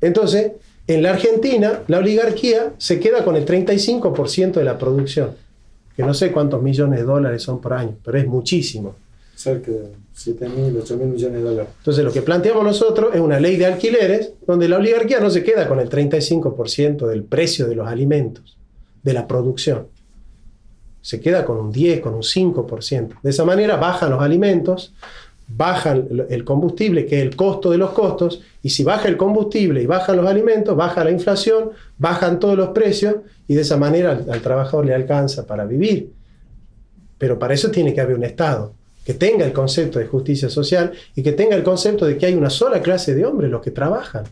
Entonces, en la Argentina, la oligarquía se queda con el 35% de la producción. Que no sé cuántos millones de dólares son por año, pero es muchísimo. Cerca de 7.000, 8.000 millones de dólares. Entonces lo que planteamos nosotros es una ley de alquileres donde la oligarquía no se queda con el 35% del precio de los alimentos, de la producción. Se queda con un 10, con un 5%. De esa manera bajan los alimentos, bajan el combustible, que es el costo de los costos, y si baja el combustible y bajan los alimentos, baja la inflación, bajan todos los precios, y de esa manera al trabajador le alcanza para vivir. Pero para eso tiene que haber un Estado que tenga el concepto de justicia social y que tenga el concepto de que hay una sola clase de hombres, los que trabajan.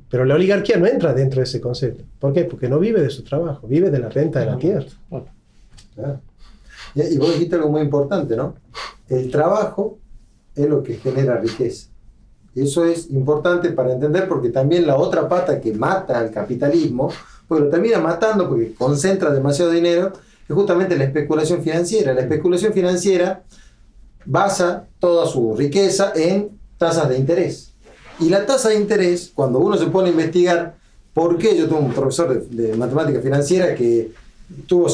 Pero la oligarquía no entra dentro de ese concepto. ¿Por qué? Porque no vive de su trabajo, vive de la renta de la tierra. Claro. Y vos dijiste algo muy importante, ¿no? El trabajo es lo que genera riqueza. Y eso es importante para entender, porque también la otra pata que mata al capitalismo, pues lo termina matando porque concentra demasiado dinero, es justamente la especulación financiera. La especulación financiera basa toda su riqueza en tasas de interés. Y la tasa de interés, cuando uno se pone a investigar por qué, yo tuve un profesor de matemática financiera que tuvo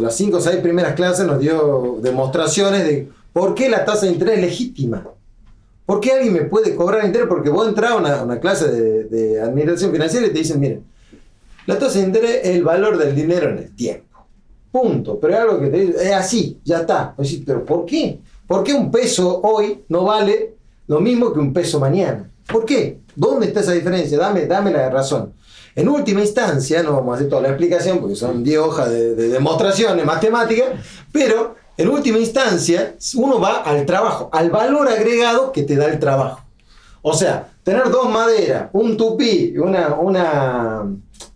las 5 o 6 primeras clases, nos dio demostraciones de por qué la tasa de interés es legítima. ¿Por qué alguien me puede cobrar interés? Porque vos entras a una clase de administración financiera y te dicen, miren, la tasa de interés es el valor del dinero en el tiempo. Punto. Pero es algo que te dice, es así, ya está. Decís, ¿pero por qué? ¿Por qué un peso hoy no vale lo mismo que un peso mañana? ¿Por qué? ¿Dónde está esa diferencia? Dame la razón. En última instancia, no vamos a hacer toda la explicación porque son 10 hojas de demostraciones matemáticas, pero en última instancia uno va al trabajo, al valor agregado que te da el trabajo. O sea, tener 2 maderas, un tupí y una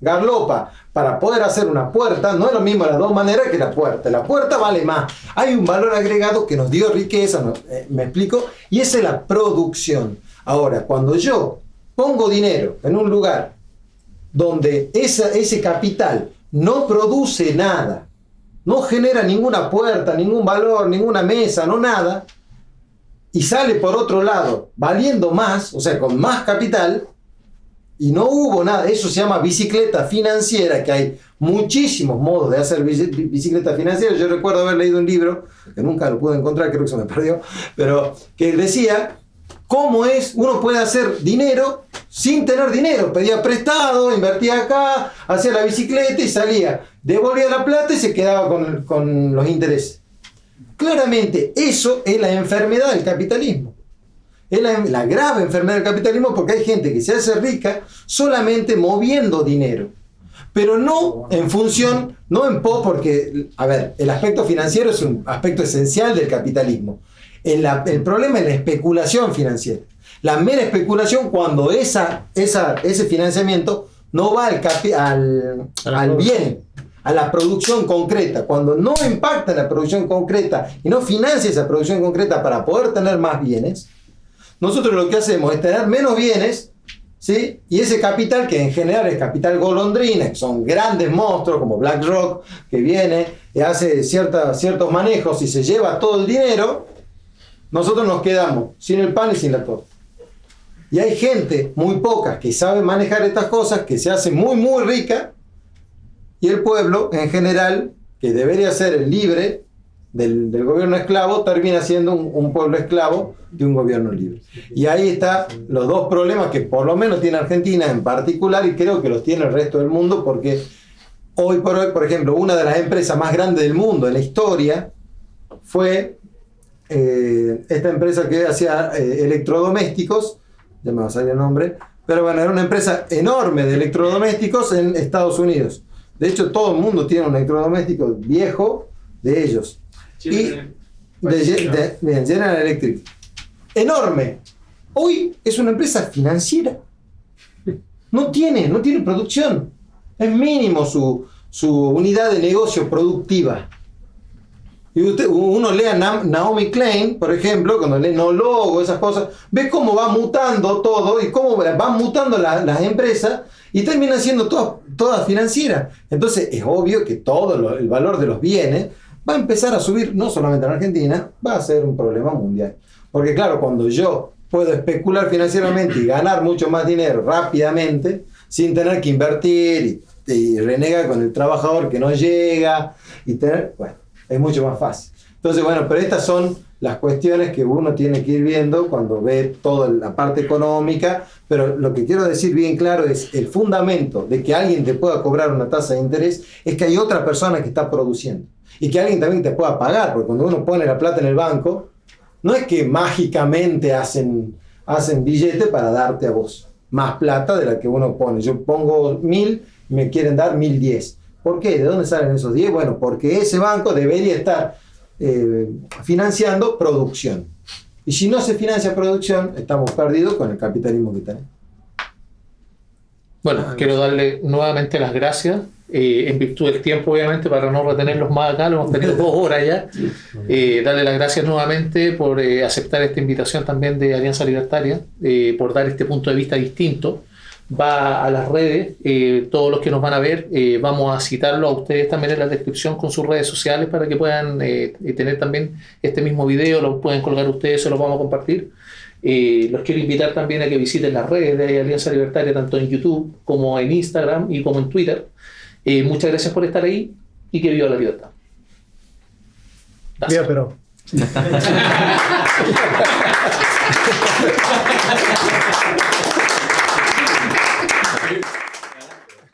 garlopa para poder hacer una puerta no es lo mismo las 2 maneras que la puerta. La puerta vale más. Hay un valor agregado que nos dio riqueza, ¿me explico? Y esa es la producción. Ahora, cuando yo pongo dinero en un lugar donde ese capital no produce nada, no genera ninguna puerta, ningún valor, ninguna mesa, no nada, y sale por otro lado valiendo más, o sea, con más capital, y no hubo nada, eso se llama bicicleta financiera, que hay muchísimos modos de hacer bicicleta financiera. Yo recuerdo haber leído un libro, que nunca lo pude encontrar, creo que se me perdió, pero que decía cómo uno puede hacer dinero sin tener dinero. Pedía prestado, invertía acá, hacía la bicicleta y salía, devolvía la plata y se quedaba con los intereses. Claramente, eso es la enfermedad del capitalismo. Es la grave enfermedad del capitalismo, porque hay gente que se hace rica solamente moviendo dinero. Pero no en función, no en porque, a ver, el aspecto financiero es un aspecto esencial del capitalismo. El problema es la especulación financiera. La mera especulación cuando ese financiamiento no va al bien, a la producción concreta. Cuando no impacta en la producción concreta y no financia esa producción concreta para poder tener más bienes, nosotros lo que hacemos es tener menos bienes, ¿sí? Y ese capital, que en general es capital golondrina, que son grandes monstruos como BlackRock, que viene y hace ciertos manejos y se lleva todo el dinero, nosotros nos quedamos sin el pan y sin la torta. Y hay gente, muy poca, que sabe manejar estas cosas, que se hace muy, muy rica, y el pueblo, en general, que debería ser el libre del gobierno esclavo, termina siendo un pueblo esclavo de un gobierno libre. Y ahí están los 2 problemas que por lo menos tiene Argentina en particular, y creo que los tiene el resto del mundo, porque hoy por hoy, por ejemplo, una de las empresas más grandes del mundo en la historia fue esta empresa que hacía electrodomésticos, ya me va a salir el nombre, pero bueno, era una empresa enorme de electrodomésticos en Estados Unidos. De hecho, todo el mundo tiene un electrodoméstico viejo de ellos. General Electric. Enorme. Hoy es una empresa financiera. No tiene producción. Es mínimo su unidad de negocio productiva. Y uno lee a Naomi Klein, por ejemplo, cuando lee No Logo, esas cosas, ve cómo va mutando todo y cómo van mutando las empresas y terminan siendo todas financieras. Entonces es obvio que todo el valor de los bienes va a empezar a subir, no solamente en Argentina, va a ser un problema mundial. Porque claro, cuando yo puedo especular financieramente y ganar mucho más dinero rápidamente, sin tener que invertir y renegar con el trabajador que no llega, bueno, es mucho más fácil. Entonces, bueno, pero estas son las cuestiones que uno tiene que ir viendo cuando ve toda la parte económica, pero lo que quiero decir bien claro es el fundamento de que alguien te pueda cobrar una tasa de interés es que hay otra persona que está produciendo y que alguien también te pueda pagar, porque cuando uno pone la plata en el banco, no es que mágicamente hacen billete para darte a vos más plata de la que uno pone. Yo pongo 1.000 y me quieren dar 1.010. ¿Por qué? ¿De dónde salen esos 10? Bueno, porque ese banco debería estar financiando producción. Y si no se financia producción, estamos perdidos con el capitalismo que tenemos. Bueno, quiero darle nuevamente las gracias, en virtud del tiempo, obviamente, para no retenerlos más acá, lo hemos tenido 2 horas ya. Darle las gracias nuevamente por aceptar esta invitación también de Alianza Libertaria, por dar este punto de vista distinto. Va a las redes, todos los que nos van a ver, vamos a citarlo a ustedes también en la descripción con sus redes sociales para que puedan tener también este mismo video, lo pueden colgar ustedes, se los vamos a compartir. Los quiero invitar también a que visiten las redes de Alianza Libertaria, tanto en YouTube como en Instagram y como en Twitter. Muchas gracias por estar ahí y que viva la libertad. Viva Perón.